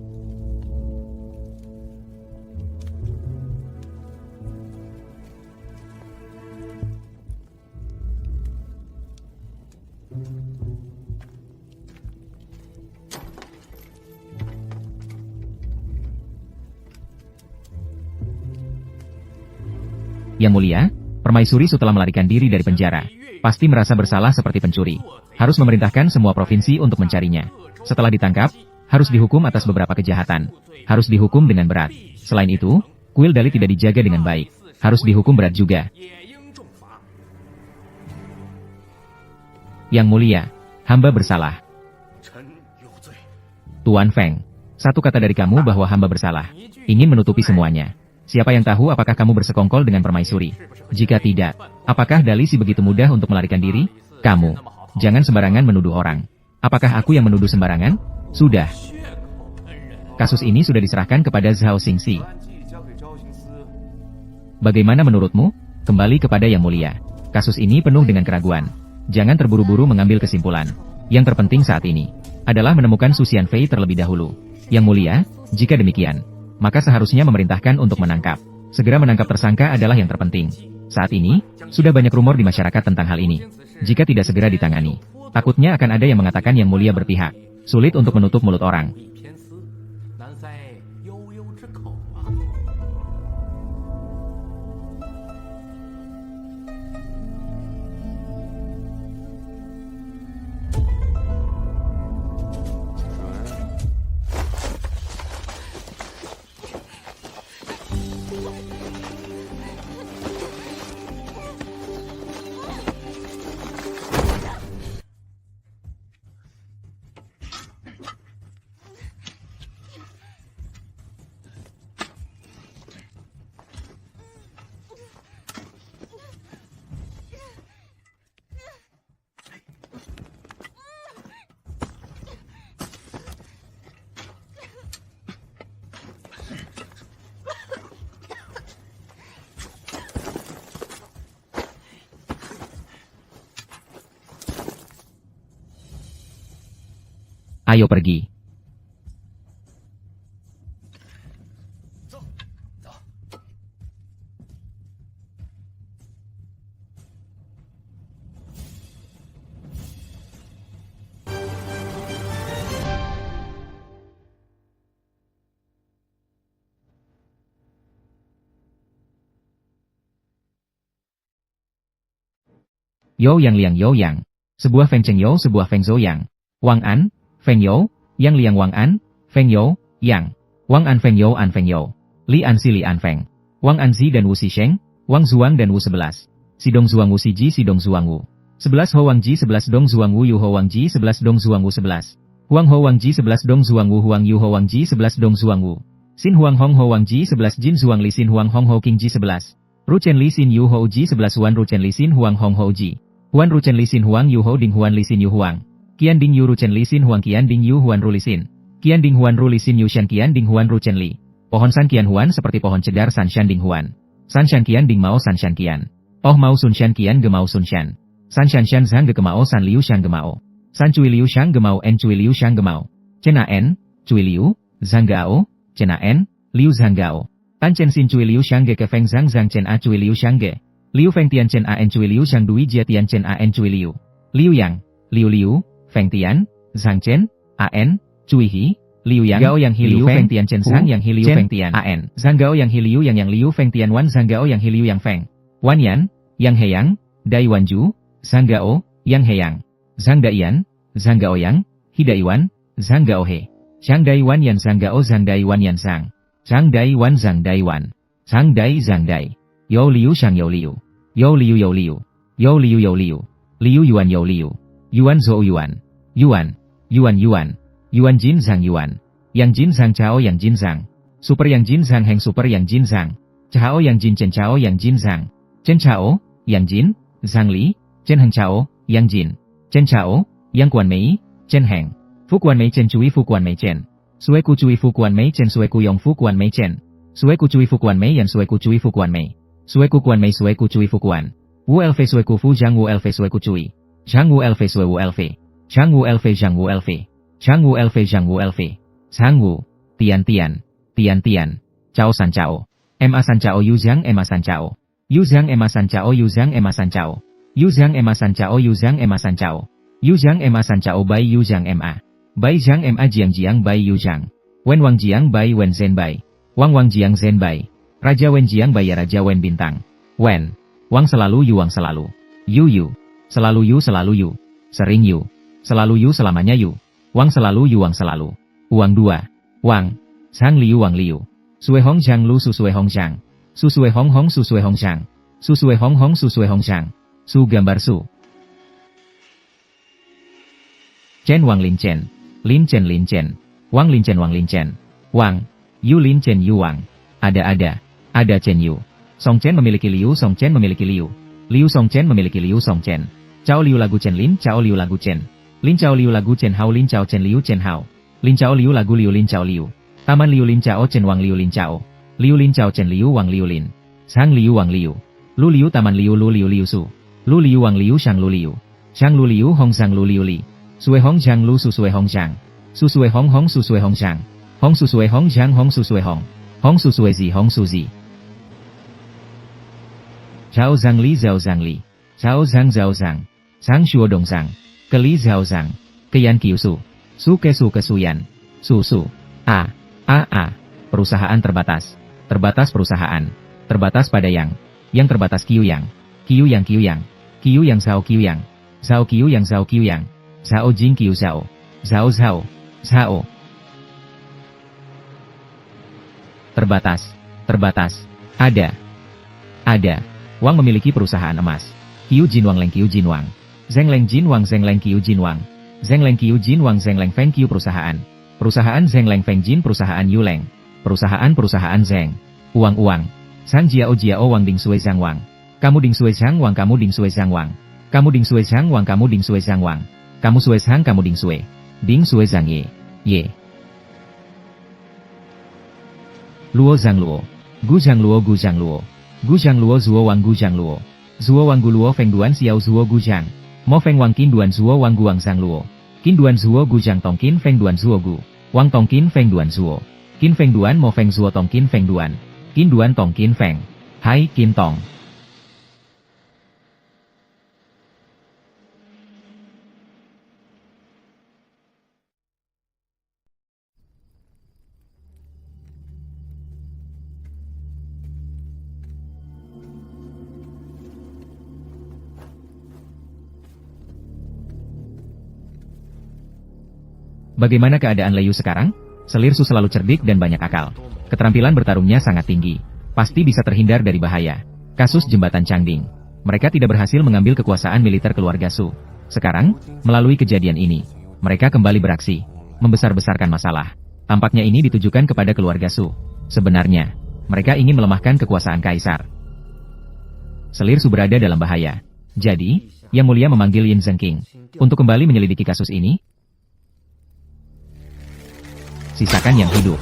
A: Yang Mulia, Permaisuri setelah melarikan diri dari penjara, pasti merasa bersalah seperti pencuri. Harus memerintahkan semua provinsi untuk mencarinya. Setelah ditangkap, harus dihukum atas beberapa kejahatan. Harus dihukum dengan berat. Selain itu, kuil Dali tidak dijaga dengan baik. Harus dihukum berat juga. Yang Mulia, hamba bersalah. Tuan Feng, satu kata dari kamu bahwa hamba bersalah. Ingin menutupi semuanya. Siapa yang tahu apakah kamu bersekongkol dengan permaisuri? Jika tidak, apakah Dali si begitu mudah untuk melarikan diri? Kamu, jangan sembarangan menuduh orang. Apakah aku yang menuduh sembarangan? Sudah. Kasus ini sudah diserahkan kepada Zhao Xingxi. Bagaimana menurutmu? Kembali kepada Yang Mulia. Kasus ini penuh dengan keraguan. Jangan terburu-buru mengambil kesimpulan. Yang terpenting saat ini adalah menemukan Su Xianfei terlebih dahulu. Yang Mulia, jika demikian, maka seharusnya memerintahkan untuk menangkap. Segera menangkap tersangka adalah yang terpenting. Saat ini, sudah banyak rumor di masyarakat tentang hal ini. Jika tidak segera ditangani, takutnya akan ada yang mengatakan Yang Mulia berpihak. Sulit untuk menutup mulut orang. Ayo pergi. Yo Yang Liang Yo Yang. Sebuah Feng Cheng Yo, sebuah Feng Zhou Yang. Wang An, Feng Yo, Yang Liang Wang An, Feng Yo, Yang. Wang An Feng Yo An Feng Yo. Li An Si Li An Feng. Wang An Zi dan Wu Sheng, Wang Zuang dan Wu 11. Sidong Zuang Wu Si Ji Sidong Zuang Wu. 11 Ho Wang Ji 11 Dong Zuang Wu Yu Ho Wang Ji 11 Dong Zuang Wu 11. Huang Ho Wang Ji 11 Dong Zuang Wu Huang Yu Ho Wang Ji 11 Dong Zuang Wu. Sin Huang Hong Ho Wang Ji 11 Jin Zuang Li Sin Huang Hong Ho King Ji 11. Ru Chen Li Sin Yu Ho Ji 11 Huan Ru Chen Li Sin Huang Hong Ho Ji. Huan Ru Chen Li Sin Huang Yu Ho Ding Huan Li Sin Yu Huang. Qian Ding Yu Ru Chen Li Sin Huang Qian Ding Yu Huan Ru Li Sin. Qian Ding Huan Ru Li Sin Yu Shan Qian Ding Huan Ru Chen Li. Pohon San Qian Huan seperti pohon cedar San Shan Ding Huan. San Shan Qian Ding Mao San Shan Qian. Oh Mao Sun Shan Qian Ge Mao Sun Shan. San Shan Shan Zhang Ge Mao San Liu Shang Ge Mao. San Cui Liu Shang Ge Mao En Cui Liu Shang Ge Mao. Chen A En, Cui Liu, Zhang Gao, Chen A En, Liu Zhang Gao. Tan Chen Sin Cui Liu Shang Ge Ke Feng Zhang Zhang Chen A Cui Liu Shang Ge. Liu Feng Tian Chen A En Cui Liu Shang Dui Jia Tian Chen A En Cui Liu. Liu Yang, Liu Liu, Feng Tian, Zhang Chen, A En, Cui Hi, Liu Yang Gao Yang Hi Liu Feng Tian Chen Zhang Yang Hi Liu Feng Tian A En, Zhang Gao Yang Hi Liu Yang Liu Feng Tian Wan Zhang Gao Yang Hi Liu Yang Feng, Wan Yan, Yang Heyang, Dai Wan Ju, Zhang Gao, Yang Heyang, Zhang Daiyan, Zhang Gao Yang, Hi Dai Wan, Zhang Gao He, Zhang Dai Wan Yan Zhang Gao Zhang Dai Wan Yan Zhang, Zhang Dai Wan Zhang Dai Wan, Zhang Dai Zhang Dai, Yo Liu Shang Yo Liu, Yo Liu Yo Liu, Yo Liu Yo Liu, Liu Yuan Yo Liu, Yuan Zhou Yuan, Yuan, Yuan Yuan, Yuan Jin Zhang Yuan, Yang Jin Zhang Chao Yang Jin Zhang, Super Yang Jin Zhang Heng Super Yang Jin Zhang, Chao Yang Jin Chen Chao Yang Jin Zhang, Chen Chao, Yang Jin, Zhang Li, Chen Heng Chao, Yang Jin, Chen Chao, Yang Quan Mei, Chen Heng, Fu Quan Mei Chen Cui Fu Quan Mei Chen, Sue Ku Cui Fu Quan Mei Chen Sue Ku Yong Fu Quan Mei Chen, Sue Ku Cui Fu Quan Mei Yan Sue Ku Cui Fu Quan Mei, Sue ku kuan mei sue ku cui fukuan. Wu elfe sue ku fu jang wu elfe sue ku cui. Zhang wu elfe sue wu elfe. Zhang wu elfe zhang wu elfe. Zhang wu elfe zhang wu elfe. Zhang wu. Tian tian. Tian tian. Cao san cao. Ma san cao yu zhang ma san cao. Yu zhang ma san cao yu zhang ma san cao. Yu zhang ma san cao yu zhang ma san cao. Yu zhang ma san cao bai yu zhang ma. Bai zhang ma jiang jiang bai yu zhang. Wen wang jiang bai wen zen bai. Wang wang jiang zen bai. Raja wen jiang bai ya raja wen bintang. Wen. Wang selalu yu wang selalu. Yu yu. Selalu yu selalu yu. Sering yu. Selalu yu selamanya yu. Wang selalu yu wang selalu. Uang dua. Wang. Zhang liu wang liu. Sue hong zhang lu su sue hong zhang. Su sue hong hong su sue hong zhang. Su sue hong hong su sue hong zhang. Su gambar su. Chen wang lin chen. Lin chen lin chen. Wang lin chen wang lin chen. Wang. Yu lin chen yu wang. Ada. Ada chen yu. Song chen memiliki liu song chen memiliki liu. Liu song chen memiliki liu song chen. Cao liu lagu chen lin cao liu lagu chen. Lin cao liu lagu chen hao lin cao chen liu chen hao. Lin cao liu lagu liu lin cao liu. Taman liu lin cao chen wang liu lin cao. Liu lin cao chen liu wang liu lin. Sang liu wang liu. Lu liu taman liu lu liu liu su. Lu liu wang liu shang lu liu. Shang lu liu hong sang lu liu li. Sue hong zhang lu su sue hong zhang. Su sue hong hong su sue hong zhang. Hong su sue hong zhang hong su sue hong. Hong su sue zi hong su zi. Zhao zhang li zhao zhang li. Zhao zhang zhao zhang. Zhang shuo dong zhang. Ke li zhao zhang. Ke yan kiu su. Su ke su yan. Su su. A. Perusahaan terbatas. Terbatas perusahaan. Terbatas pada yang. Yang terbatas kiu yang. Kiu yang kiu yang. Kiu yang zhao kiu yang. Zhao kiu yang zhao kiu yang. Zhao jing kiu zhao. Zhao zhao. Zhao. Terbatas. Terbatas. Ada. Ada. Wang memiliki perusahaan emas. Kiu Jin Wang Leng Kiu Jin Wang. Zeng Leng Jin Wang Zeng Leng Kiu Jin Wang. Zeng Leng Kiu Jin Wang Zeng Leng Feng Kiu perusahaan. Perusahaan Zeng Leng Feng Jin perusahaan Yu Leng. Perusahaan Zeng. Uang. Sang Jiao Jiao Wang Ding Sui Zhang Wang. Kamu Ding Sui Zhang Wang kamu Ding Sui Zhang Wang. Kamu Ding Sui Zhang Wang kamu Ding Sui Zhang Wang. Kamu Sui Zhang kamu Ding Sui. Ding Sui Zhang Ye. Ye. Luo Zhang Luo. Gu Zhang Luo Gu Zhang Luo. Gu Zhang Luo Zuo Wang Gu Zhang Luo. Zuo Wang Gu Luo Feng Duan Xiao Zuo Gu Zhang. Mo Feng Wang Qin Duan Zuo Wang Gu Wang Zhang Luo. Qin Duan Zuo Gu Zhang Tong Qin Feng Duan Zuo Gu. Wang Tong Qin Feng Duan Zuo. Qin Feng Duan Mo Feng Zuo Tong Qin Feng Duan. Qin Duan Tong Qin Feng. Hai Qin Tong. Bagaimana keadaan Lei Yu sekarang? Selir Su selalu cerdik dan banyak akal. Keterampilan bertarungnya sangat tinggi. Pasti bisa terhindar dari bahaya. Kasus Jembatan Changding. Mereka tidak berhasil mengambil kekuasaan militer keluarga Su. Sekarang, melalui kejadian ini, mereka kembali beraksi. Membesar-besarkan masalah. Tampaknya ini ditujukan kepada keluarga Su. Sebenarnya, mereka ingin melemahkan kekuasaan kaisar. Selir Su berada dalam bahaya. Jadi, Yang Mulia memanggil Yin Zhengqing untuk kembali menyelidiki kasus ini. Sisakan yang hidup.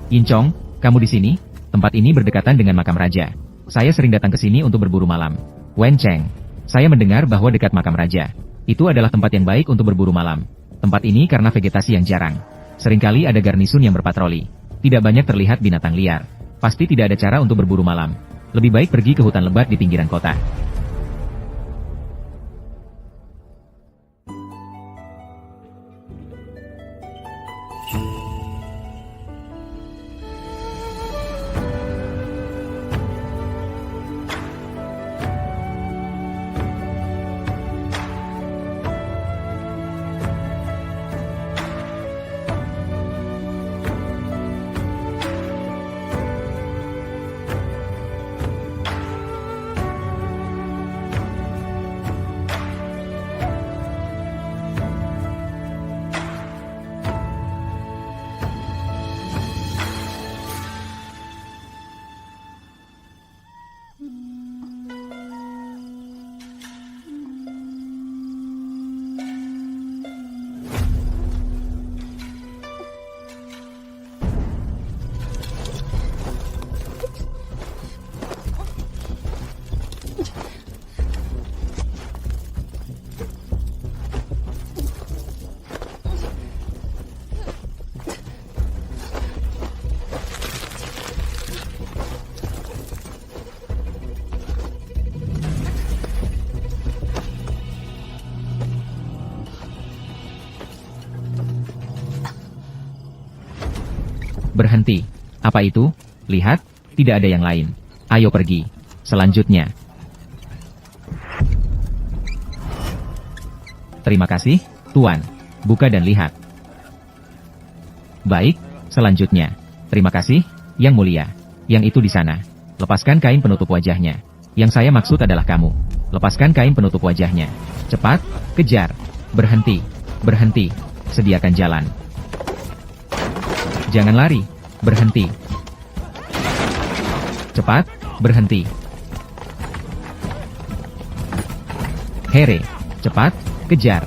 A: Yin Chong, kamu di sini? Tempat ini berdekatan dengan makam raja. Saya sering datang ke sini untuk berburu malam. Wen Cheng, saya mendengar bahwa dekat makam raja itu adalah tempat yang baik untuk berburu malam. Tempat ini karena vegetasi yang jarang. Seringkali ada garnisun yang berpatroli. Tidak banyak terlihat binatang liar. Pasti tidak ada cara untuk berburu malam. Lebih baik pergi ke hutan lebat di pinggiran kota. Berhenti. Apa itu? Lihat, tidak ada yang lain. Ayo pergi. Selanjutnya. Terima kasih, Tuan. Buka dan lihat. Baik, selanjutnya. Terima kasih, Yang Mulia. Yang itu di sana. Lepaskan kain penutup wajahnya. Yang saya maksud adalah kamu. Lepaskan kain penutup wajahnya. Cepat, kejar. Berhenti. Berhenti. Sediakan jalan. Jangan lari. Berhenti. Cepat, berhenti. Here, cepat, kejar.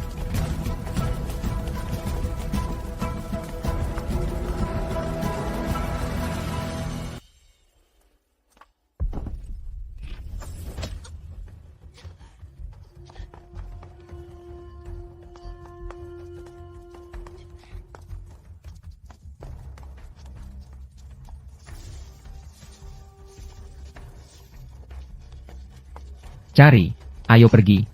A: Cari. Ayo pergi.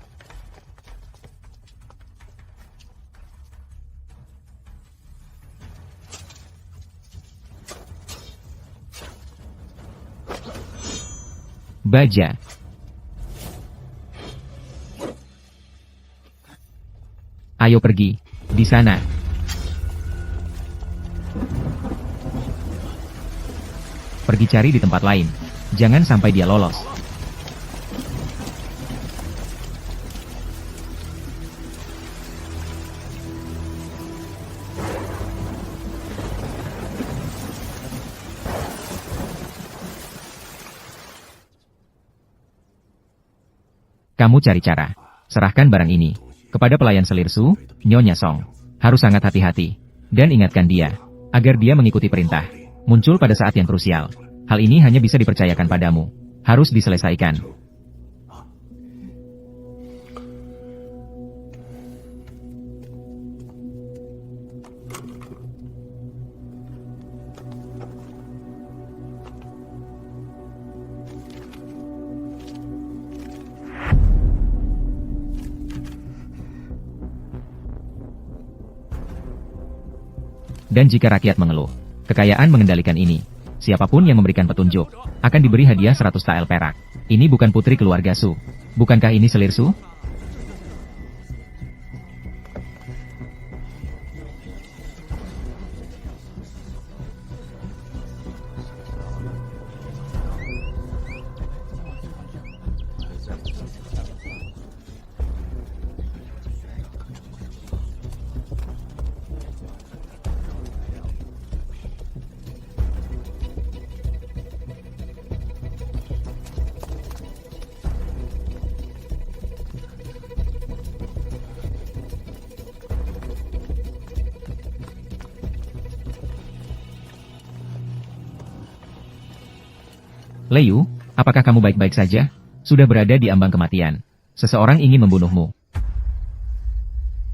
A: Baja. Ayo pergi. Di sana. Pergi cari di tempat lain. Jangan sampai dia lolos. Kamu cari cara. Serahkan barang ini kepada pelayan Selirsu, Nyonya Song. Harus sangat hati-hati. Dan ingatkan dia, agar dia mengikuti perintah. Muncul pada saat yang krusial. Hal ini hanya bisa dipercayakan padamu. Harus diselesaikan. Dan jika rakyat mengeluh, kekayaan mengendalikan ini. Siapapun yang memberikan petunjuk, akan diberi hadiah 100 tael perak. Ini bukan putri keluarga Su. Bukankah ini Selirsu? Leyu, apakah kamu baik-baik saja? Sudah berada di ambang kematian. Seseorang ingin membunuhmu.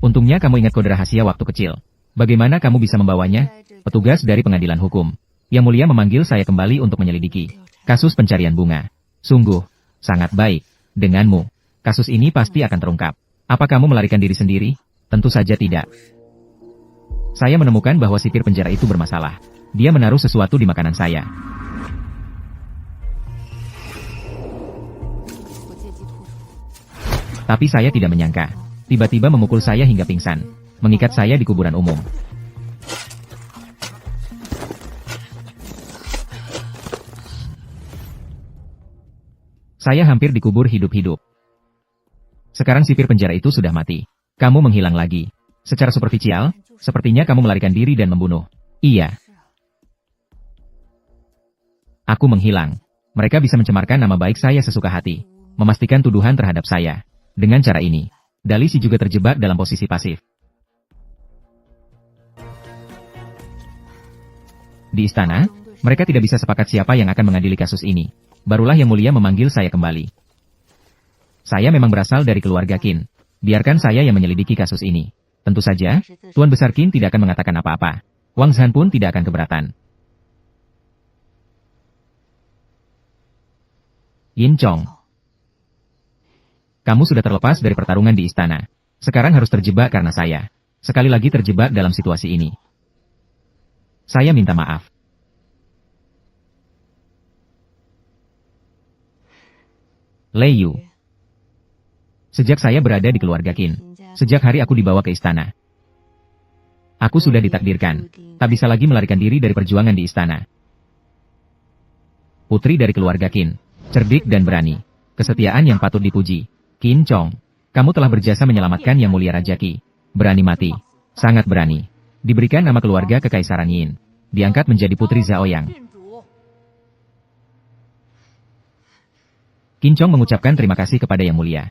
A: Untungnya kamu ingat kode rahasia waktu kecil. Bagaimana kamu bisa membawanya? Petugas dari pengadilan hukum. Yang Mulia memanggil saya kembali untuk menyelidiki kasus pencarian bunga. Sungguh, sangat baik. Denganmu, kasus ini pasti akan terungkap. Apa kamu melarikan diri sendiri? Tentu saja tidak. Saya menemukan bahwa sipir penjara itu bermasalah. Dia menaruh sesuatu di makanan saya. Tapi saya tidak menyangka. Tiba-tiba memukul saya hingga pingsan. Mengikat saya di kuburan umum. Saya hampir dikubur hidup-hidup. Sekarang sipir penjara itu sudah mati. Kamu menghilang lagi. Secara superficial, sepertinya kamu melarikan diri dan membunuh. Iya. Aku menghilang. Mereka bisa mencemarkan nama baik saya sesuka hati. Memastikan tuduhan terhadap saya. Dengan cara ini, Dalisi juga terjebak dalam posisi pasif. Di istana, mereka tidak bisa sepakat siapa yang akan mengadili kasus ini. Barulah Yang Mulia memanggil saya kembali. Saya memang berasal dari keluarga Qin. Biarkan saya yang menyelidiki kasus ini. Tentu saja, Tuan Besar Qin tidak akan mengatakan apa-apa. Wang Zhan pun tidak akan keberatan. Yin Chong. Kamu sudah terlepas dari pertarungan di istana. Sekarang harus terjebak karena saya. Sekali lagi terjebak dalam situasi ini. Saya minta maaf. Lei Yu. Sejak saya berada di keluarga Qin, sejak hari aku dibawa ke istana, aku sudah ditakdirkan, tak bisa lagi melarikan diri dari perjuangan di istana. Putri dari keluarga Qin, cerdik dan berani, kesetiaan yang patut dipuji. Qin Chong, kamu telah berjasa menyelamatkan Yang Mulia Raja Qi. Berani mati, sangat berani. Diberikan nama keluarga Kekaisaran Yin, diangkat menjadi putri Zhaoyang. Qin Chong mengucapkan terima kasih kepada Yang Mulia.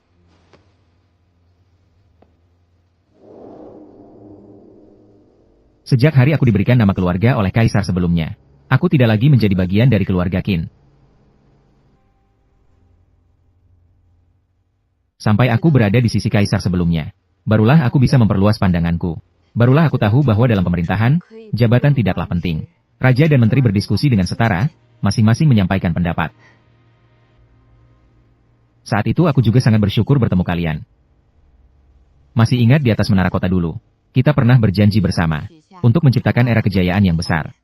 A: Sejak hari aku diberikan nama keluarga oleh kaisar sebelumnya, aku tidak lagi menjadi bagian dari keluarga Qin. Sampai aku berada di sisi kaisar sebelumnya, barulah aku bisa memperluas pandanganku. Barulah aku tahu bahwa dalam pemerintahan, jabatan tidaklah penting. Raja dan menteri berdiskusi dengan setara, masing-masing menyampaikan pendapat. Saat itu aku juga sangat bersyukur bertemu kalian. Masih ingat di atas menara kota dulu, kita pernah berjanji bersama untuk menciptakan era kejayaan yang besar.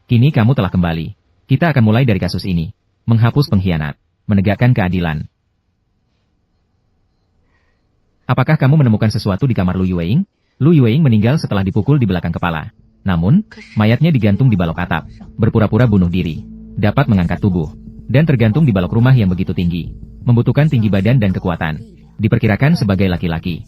A: Kini kamu telah kembali. Kita akan mulai dari kasus ini. Menghapus pengkhianat. Menegakkan keadilan. Apakah kamu menemukan sesuatu di kamar Lu Yueing? Lu Yueing meninggal setelah dipukul di belakang kepala. Namun, mayatnya digantung di balok atap. Berpura-pura bunuh diri. Dapat mengangkat tubuh. Dan tergantung di balok rumah yang begitu tinggi. Membutuhkan tinggi badan dan kekuatan. Diperkirakan sebagai laki-laki.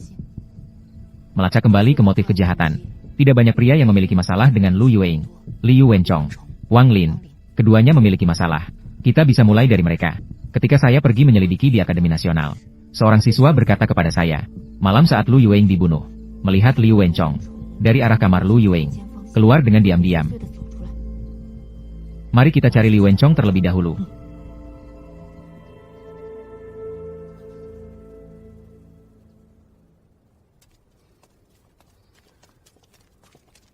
A: Melacak kembali ke motif kejahatan. Tidak banyak pria yang memiliki masalah dengan Lu Yueing, Liu Wenchong, Wang Lin. Keduanya memiliki masalah. Kita bisa mulai dari mereka. Ketika saya pergi menyelidiki di Akademi Nasional, seorang siswa berkata kepada saya, malam saat Lu Yueing dibunuh, melihat Liu Wenchong dari arah kamar Lu Yueing keluar dengan diam-diam. Mari kita cari Liu Wenchong terlebih dahulu.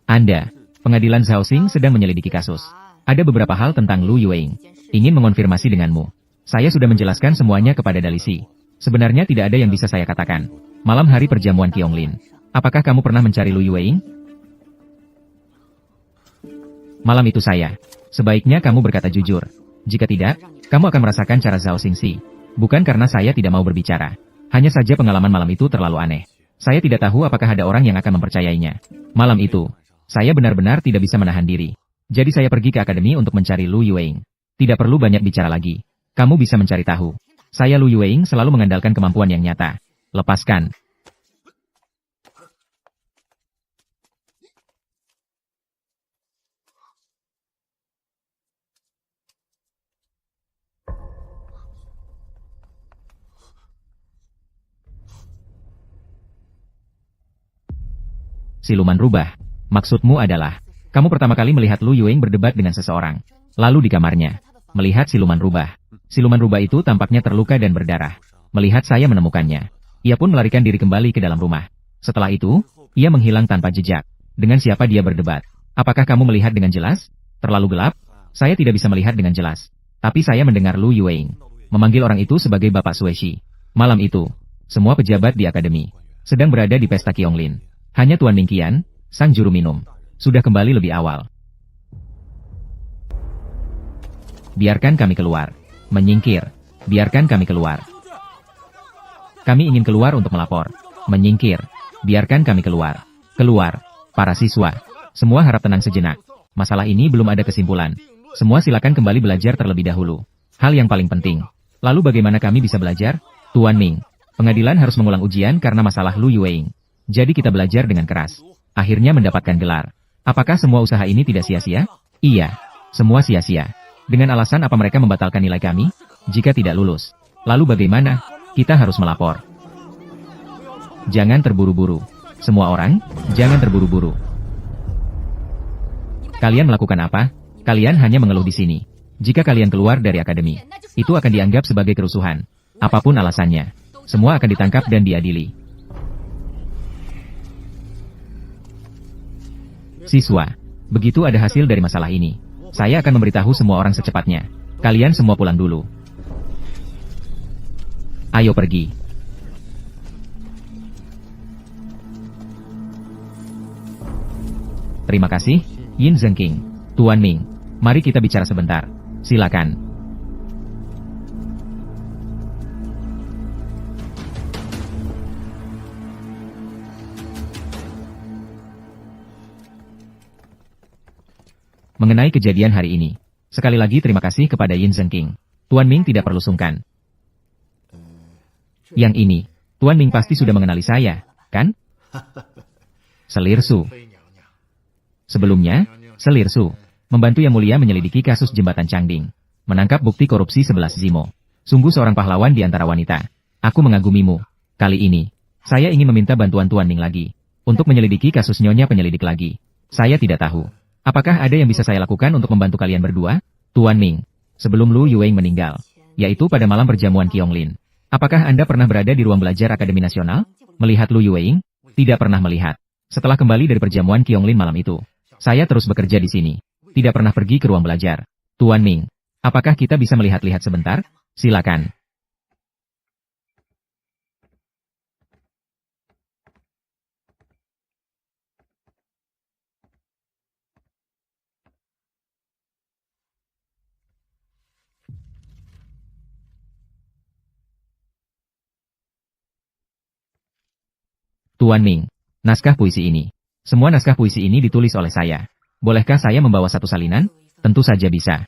A: Anda, pengadilan Zhaoxing sedang menyelidiki kasus. Ada beberapa hal tentang Lu Yueing. Ingin mengonfirmasi denganmu. Saya sudah menjelaskan semuanya kepada Dalisi. Sebenarnya tidak ada yang bisa saya katakan. Malam hari perjamuan Qionglin. Apakah kamu pernah mencari Lu Yueing? Malam itu saya. Sebaiknya kamu berkata jujur. Jika tidak, kamu akan merasakan cara Zhaoxing Si. Bukan karena saya tidak mau berbicara. Hanya saja pengalaman malam itu terlalu aneh. Saya tidak tahu apakah ada orang yang akan mempercayainya. Malam itu, saya benar-benar tidak bisa menahan diri. Jadi saya pergi ke akademi untuk mencari Lu Yueing. Tidak perlu banyak bicara lagi. Kamu bisa mencari tahu. Saya Lu Yueing selalu mengandalkan kemampuan yang nyata. Lepaskan. Siluman rubah. Maksudmu adalah, kamu pertama kali melihat Lu Yueing berdebat dengan seseorang. Lalu di kamarnya, melihat siluman rubah. Siluman rubah itu tampaknya terluka dan berdarah. Melihat saya menemukannya, ia pun melarikan diri kembali ke dalam rumah. Setelah itu, ia menghilang tanpa jejak. Dengan siapa dia berdebat? Apakah kamu melihat dengan jelas? Terlalu gelap? Saya tidak bisa melihat dengan jelas. Tapi saya mendengar Lu Yueing memanggil orang itu sebagai Bapak Sueshi. Malam itu, semua pejabat di akademi sedang berada di pesta Qionglin. Hanya Tuan Ningqian, sang juru minum, sudah kembali lebih awal. Biarkan kami keluar. Menyingkir. Biarkan kami keluar. Kami ingin keluar untuk melapor. Menyingkir. Biarkan kami keluar. Keluar. Para siswa. Semua harap tenang sejenak. Masalah ini belum ada kesimpulan. Semua silakan kembali belajar terlebih dahulu. Hal yang paling penting. Lalu bagaimana kami bisa belajar? Tuan Ming, pengadilan harus mengulang ujian karena masalah Lu Yueing. Jadi kita belajar dengan keras. Akhirnya mendapatkan gelar. Apakah semua usaha ini tidak sia-sia? Iya. Semua sia-sia. Dengan alasan apa mereka membatalkan nilai kami? Jika tidak lulus. Lalu bagaimana? Kita harus melapor. Jangan terburu-buru. Semua orang, jangan terburu-buru. Kalian melakukan apa? Kalian hanya mengeluh di sini. Jika kalian keluar dari akademi, itu akan dianggap sebagai kerusuhan. Apapun alasannya, semua akan ditangkap dan diadili. Siswa, begitu ada hasil dari masalah ini, saya akan memberitahu semua orang secepatnya. Kalian semua pulang dulu. Ayo pergi. Terima kasih, Yin Zengking. Tuan Ming, mari kita bicara sebentar. Silakan. Mengenai kejadian hari ini, sekali lagi terima kasih kepada Yin Zengking. Tuan Ming tidak perlu sungkan. Yang ini, Tuan Ming pasti sudah mengenali saya, kan? Selir Su. Sebelumnya, Selir Su membantu Yang Mulia menyelidiki kasus jembatan Changding, menangkap bukti korupsi 11 Zimo. Sungguh seorang pahlawan di antara wanita. Aku mengagumimu. Kali ini, saya ingin meminta bantuan Tuan Ming lagi, untuk menyelidiki kasus Nyonya penyelidik lagi. Saya tidak tahu. Apakah ada yang bisa saya lakukan untuk membantu kalian berdua? Tuan Ming, sebelum Lu Yuwing meninggal, yaitu pada malam perjamuan Qionglin, apakah Anda pernah berada di ruang belajar Akademi Nasional? Melihat Lu Yuwing? Tidak pernah melihat. Setelah kembali dari perjamuan Qionglin malam itu, saya terus bekerja di sini. Tidak pernah pergi ke ruang belajar. Tuan Ming, apakah kita bisa melihat-lihat sebentar? Silakan. Tuan Ming, naskah puisi ini. Semua naskah puisi ini ditulis oleh saya. Bolehkah saya membawa satu salinan? Tentu saja bisa.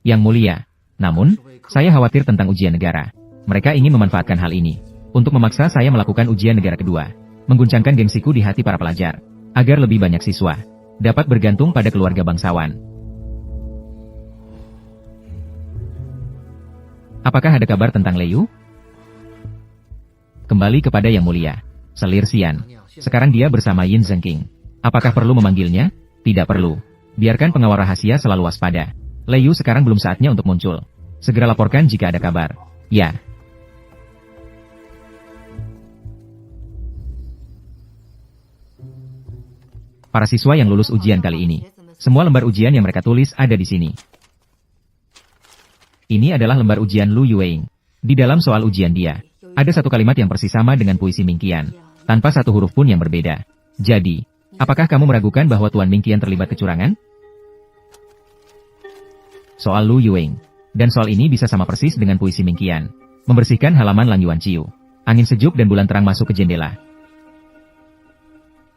A: Yang Mulia, namun, saya khawatir tentang ujian negara. Mereka ingin memanfaatkan hal ini untuk memaksa saya melakukan ujian negara kedua, mengguncangkan gengsiku di hati para pelajar, agar lebih banyak siswa dapat bergantung pada keluarga bangsawan. Apakah ada kabar tentang Lei Yu? Kembali kepada Yang Mulia. Selir Xian. Sekarang dia bersama Yin Zengking. Apakah perlu memanggilnya? Tidak perlu. Biarkan pengawal rahasia selalu waspada. Lei Yu sekarang belum saatnya untuk muncul. Segera laporkan jika ada kabar. Ya. Para siswa yang lulus ujian kali ini, semua lembar ujian yang mereka tulis ada di sini. Ini adalah lembar ujian Lu Yuwing. Di dalam soal ujian dia, ada satu kalimat yang persis sama dengan puisi Ming Qian, tanpa satu huruf pun yang berbeda. Jadi, apakah kamu meragukan bahwa Tuan Ming Qian terlibat kecurangan? Soal Lu Yuwing. Dan soal ini bisa sama persis dengan puisi Ming Qian. Membersihkan halaman Lang Yuan Ciu. Angin sejuk dan bulan terang masuk ke jendela.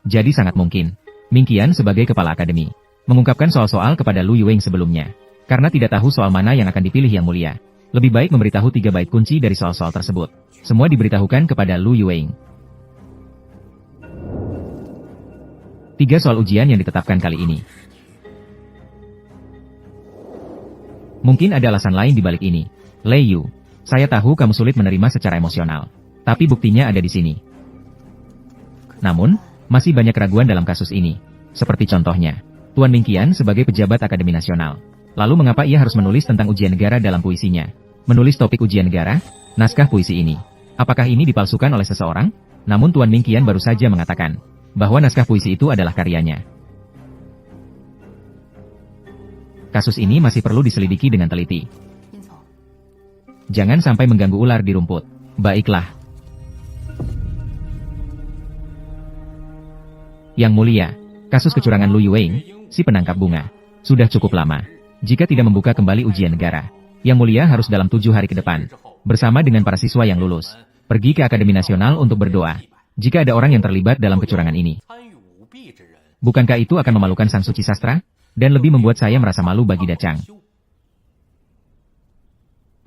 A: Jadi sangat mungkin, Ming Qian sebagai kepala akademi, mengungkapkan soal-soal kepada Lu Yuwing sebelumnya. Karena tidak tahu soal mana yang akan dipilih Yang Mulia, lebih baik memberitahu 3 bait kunci dari soal-soal tersebut. Semua diberitahukan kepada Lu Yuwing. 3 soal ujian yang ditetapkan kali ini. Mungkin ada alasan lain di balik ini. Lei Yu, saya tahu kamu sulit menerima secara emosional. Tapi buktinya ada di sini. Namun, masih banyak keraguan dalam kasus ini. Seperti contohnya, Tuan Ming Qian sebagai pejabat Akademi Nasional. Lalu mengapa ia harus menulis tentang ujian negara dalam puisinya? Menulis topik ujian negara? Naskah puisi ini. Apakah ini dipalsukan oleh seseorang? Namun Tuan Ming Qian baru saja mengatakan bahwa naskah puisi itu adalah karyanya. Kasus ini masih perlu diselidiki dengan teliti. Jangan sampai mengganggu ular di rumput. Baiklah. Yang Mulia, kasus kecurangan Lu Yuwing, si penangkap bunga, sudah cukup lama. Jika tidak membuka kembali ujian negara, Yang Mulia harus dalam 7 hari ke depan, bersama dengan para siswa yang lulus, pergi ke Akademi Nasional untuk berdoa, jika ada orang yang terlibat dalam kecurangan ini. Bukankah itu akan memalukan Sang Suci Sastra? Dan lebih membuat saya merasa malu bagi Dacang.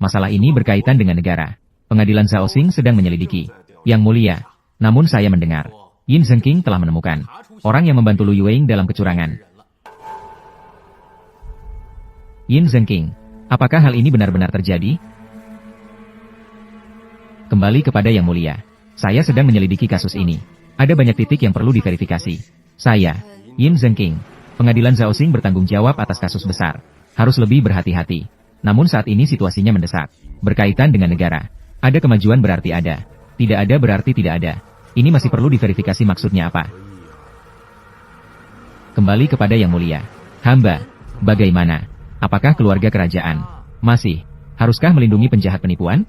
A: Masalah ini berkaitan dengan negara. Pengadilan Zhaoxing sedang menyelidiki. Yang Mulia, namun saya mendengar, Yin Zengking telah menemukan orang yang membantu Lu Yuwing dalam kecurangan. Yin Zengking, apakah hal ini benar-benar terjadi? Kembali kepada Yang Mulia. Saya sedang menyelidiki kasus ini. Ada banyak titik yang perlu diverifikasi. Saya, Yin Zengking, Pengadilan Zhaoxing bertanggung jawab atas kasus besar. Harus lebih berhati-hati. Namun saat ini situasinya mendesak. Berkaitan dengan negara. Ada kemajuan berarti ada. Tidak ada berarti tidak ada. Ini masih perlu diverifikasi maksudnya apa. Kembali kepada Yang Mulia. Hamba, bagaimana? Apakah keluarga kerajaan masih Haruskah melindungi penjahat penipuan?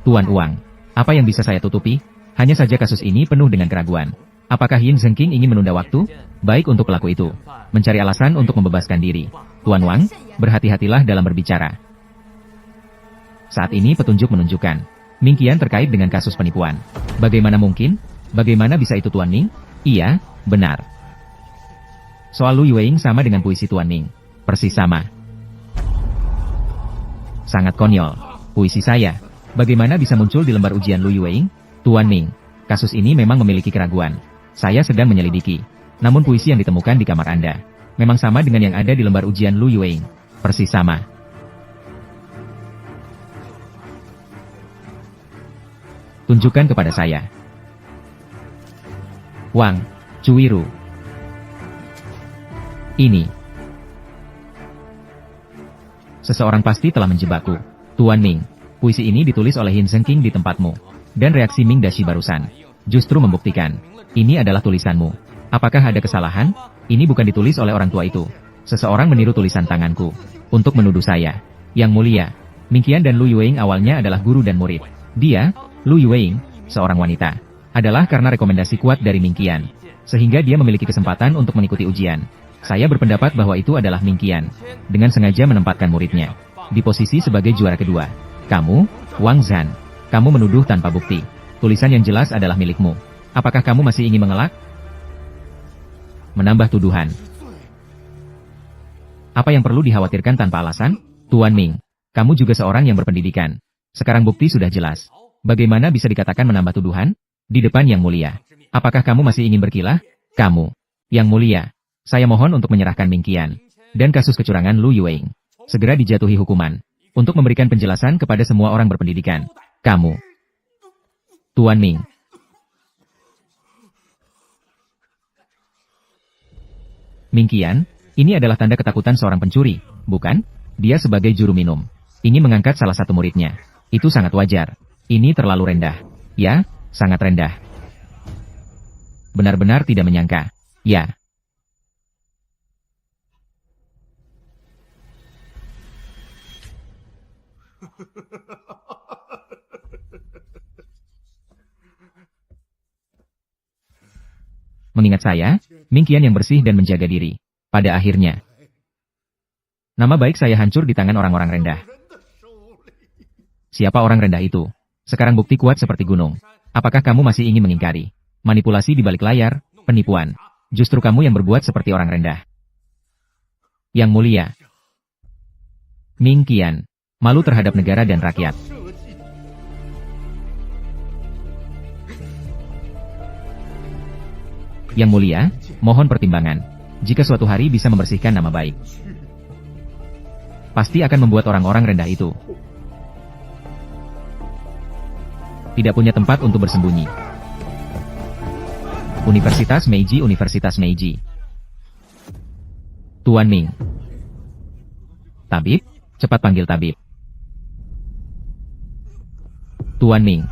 A: Tuan Uang, apa yang bisa saya tutupi? Hanya saja kasus ini penuh dengan keraguan. Apakah Yin Zhengqing ingin menunda waktu? Baik untuk pelaku itu. Mencari alasan untuk membebaskan diri. Tuan Wang, berhati-hatilah dalam berbicara. Saat ini petunjuk menunjukkan Ming Qian terkait dengan kasus penipuan. Bagaimana mungkin? Bagaimana bisa itu Tuan Ning? Iya, benar. Soal Lu Yueing sama dengan puisi Tuan Ning. Persis sama. Sangat konyol. Puisi saya. Bagaimana bisa muncul di lembar ujian Lu Yueing? Tuan Ning, kasus ini memang memiliki keraguan. Saya sedang menyelidiki. Namun puisi yang ditemukan di kamar Anda memang sama dengan yang ada di lembar ujian Lu Yueing. Persis sama. Tunjukkan kepada saya. Wang, Cuiru. Ini. Seseorang pasti telah menjebakku. Tuan Ming, puisi ini ditulis oleh Yin Zhengqing di tempatmu. Dan reaksi Ming Dashi barusan justru membuktikan ini adalah tulisanmu. Apakah ada kesalahan? Ini bukan ditulis oleh orang tua itu. Seseorang meniru tulisan tanganku untuk menuduh saya. Yang mulia, Ming Qian dan Lu Yueing awalnya adalah guru dan murid. Dia, Lu Yueing, seorang wanita, adalah karena rekomendasi kuat dari Ming Qian, sehingga dia memiliki kesempatan untuk mengikuti ujian. Saya berpendapat bahwa itu adalah Ming Qian, dengan sengaja menempatkan muridnya di posisi sebagai juara kedua. Kamu, Wang Zhan, kamu menuduh tanpa bukti. Tulisan yang jelas adalah milikmu. Apakah kamu masih ingin mengelak? Menambah tuduhan. Apa yang perlu dikhawatirkan tanpa alasan? Tuan Ming, kamu juga seorang yang berpendidikan. Sekarang bukti sudah jelas. Bagaimana bisa dikatakan menambah tuduhan? Di depan Yang Mulia. Apakah kamu masih ingin berkilah? Kamu, Yang Mulia, saya mohon untuk menyerahkan Ming Qian dan kasus kecurangan Lu Yueing. Segera dijatuhi hukuman untuk memberikan penjelasan kepada semua orang berpendidikan. Kamu, Tuan Ming. Ming Qian, ini adalah tanda ketakutan seorang pencuri, bukan? Dia sebagai juru minum ingin mengangkat salah satu muridnya. Itu sangat wajar. Ini terlalu rendah. Ya, sangat rendah. Benar-benar tidak menyangka. Ya. Mengingat saya, Ming Qian yang bersih dan menjaga diri. Pada akhirnya, nama baik saya hancur di tangan orang-orang rendah. Siapa orang rendah itu? Sekarang bukti kuat seperti gunung. Apakah kamu masih ingin mengingkari? Manipulasi di balik layar, penipuan. Justru kamu yang berbuat seperti orang rendah. Yang Mulia, Ming Qian, malu terhadap negara dan rakyat. Yang Mulia, mohon pertimbangan. Jika suatu hari bisa membersihkan nama baik, pasti akan membuat orang-orang rendah itu tidak punya tempat untuk bersembunyi. Universitas Meiji, Universitas Meiji. Tuan Ming. Tabib, cepat panggil tabib. Tuan Ming.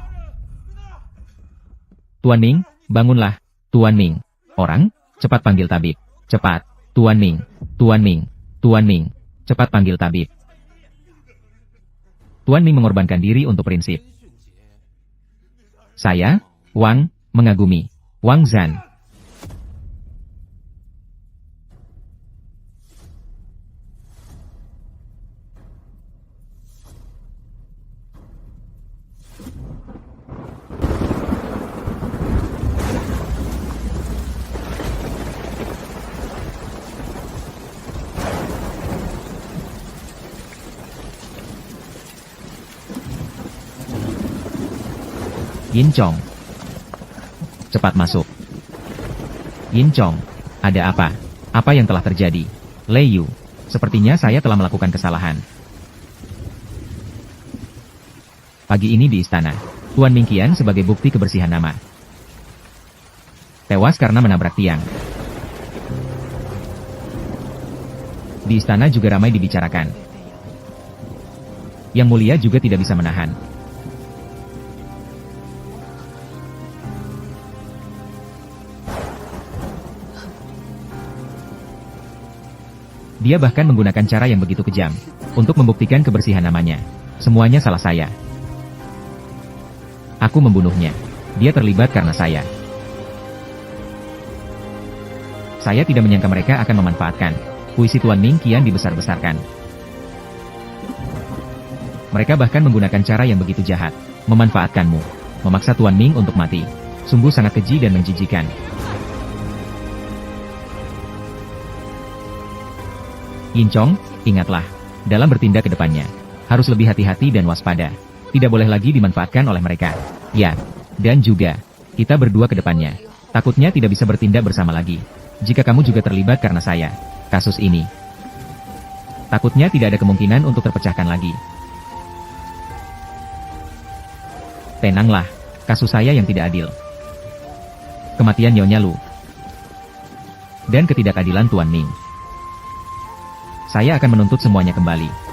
A: Tuan Ming, bangunlah. Tuan Ming. Orang, cepat panggil tabib. Cepat. Tuan Ming. Tuan Ming. Tuan Ming. Cepat panggil tabib. Tuan Ming mengorbankan diri untuk prinsip. Saya, Wang, mengagumi Wang Zhan. Yin Chong. Cepat masuk. Yin Chong, ada apa? Apa yang telah terjadi? Lei Yu, sepertinya saya telah melakukan kesalahan. Pagi ini di istana, Tuan Ming Qian sebagai bukti kebersihan nama tewas karena menabrak tiang. Di istana juga ramai dibicarakan. Yang Mulia juga tidak bisa menahan. Dia bahkan menggunakan cara yang begitu kejam untuk membuktikan kebersihan namanya. Semuanya salah saya. Aku membunuhnya. Dia terlibat karena saya. Saya tidak menyangka mereka akan memanfaatkan puisi Tuan Ming kian dibesar-besarkan. Mereka bahkan menggunakan cara yang begitu jahat, memanfaatkanmu, memaksa Tuan Ming untuk mati. Sungguh sangat keji dan menjijikan. Yin Chong, ingatlah, dalam bertindak ke depannya, harus lebih hati-hati dan waspada. Tidak boleh lagi dimanfaatkan oleh mereka. Ya, dan juga, kita berdua ke depannya. Takutnya tidak bisa bertindak bersama lagi. Jika kamu juga terlibat karena saya, kasus ini. Takutnya tidak ada kemungkinan untuk terpecahkan lagi. Tenanglah, kasus saya yang tidak adil. Kematian Nyonya Lu. Dan ketidakadilan Tuan Ming. Saya akan menuntut semuanya kembali.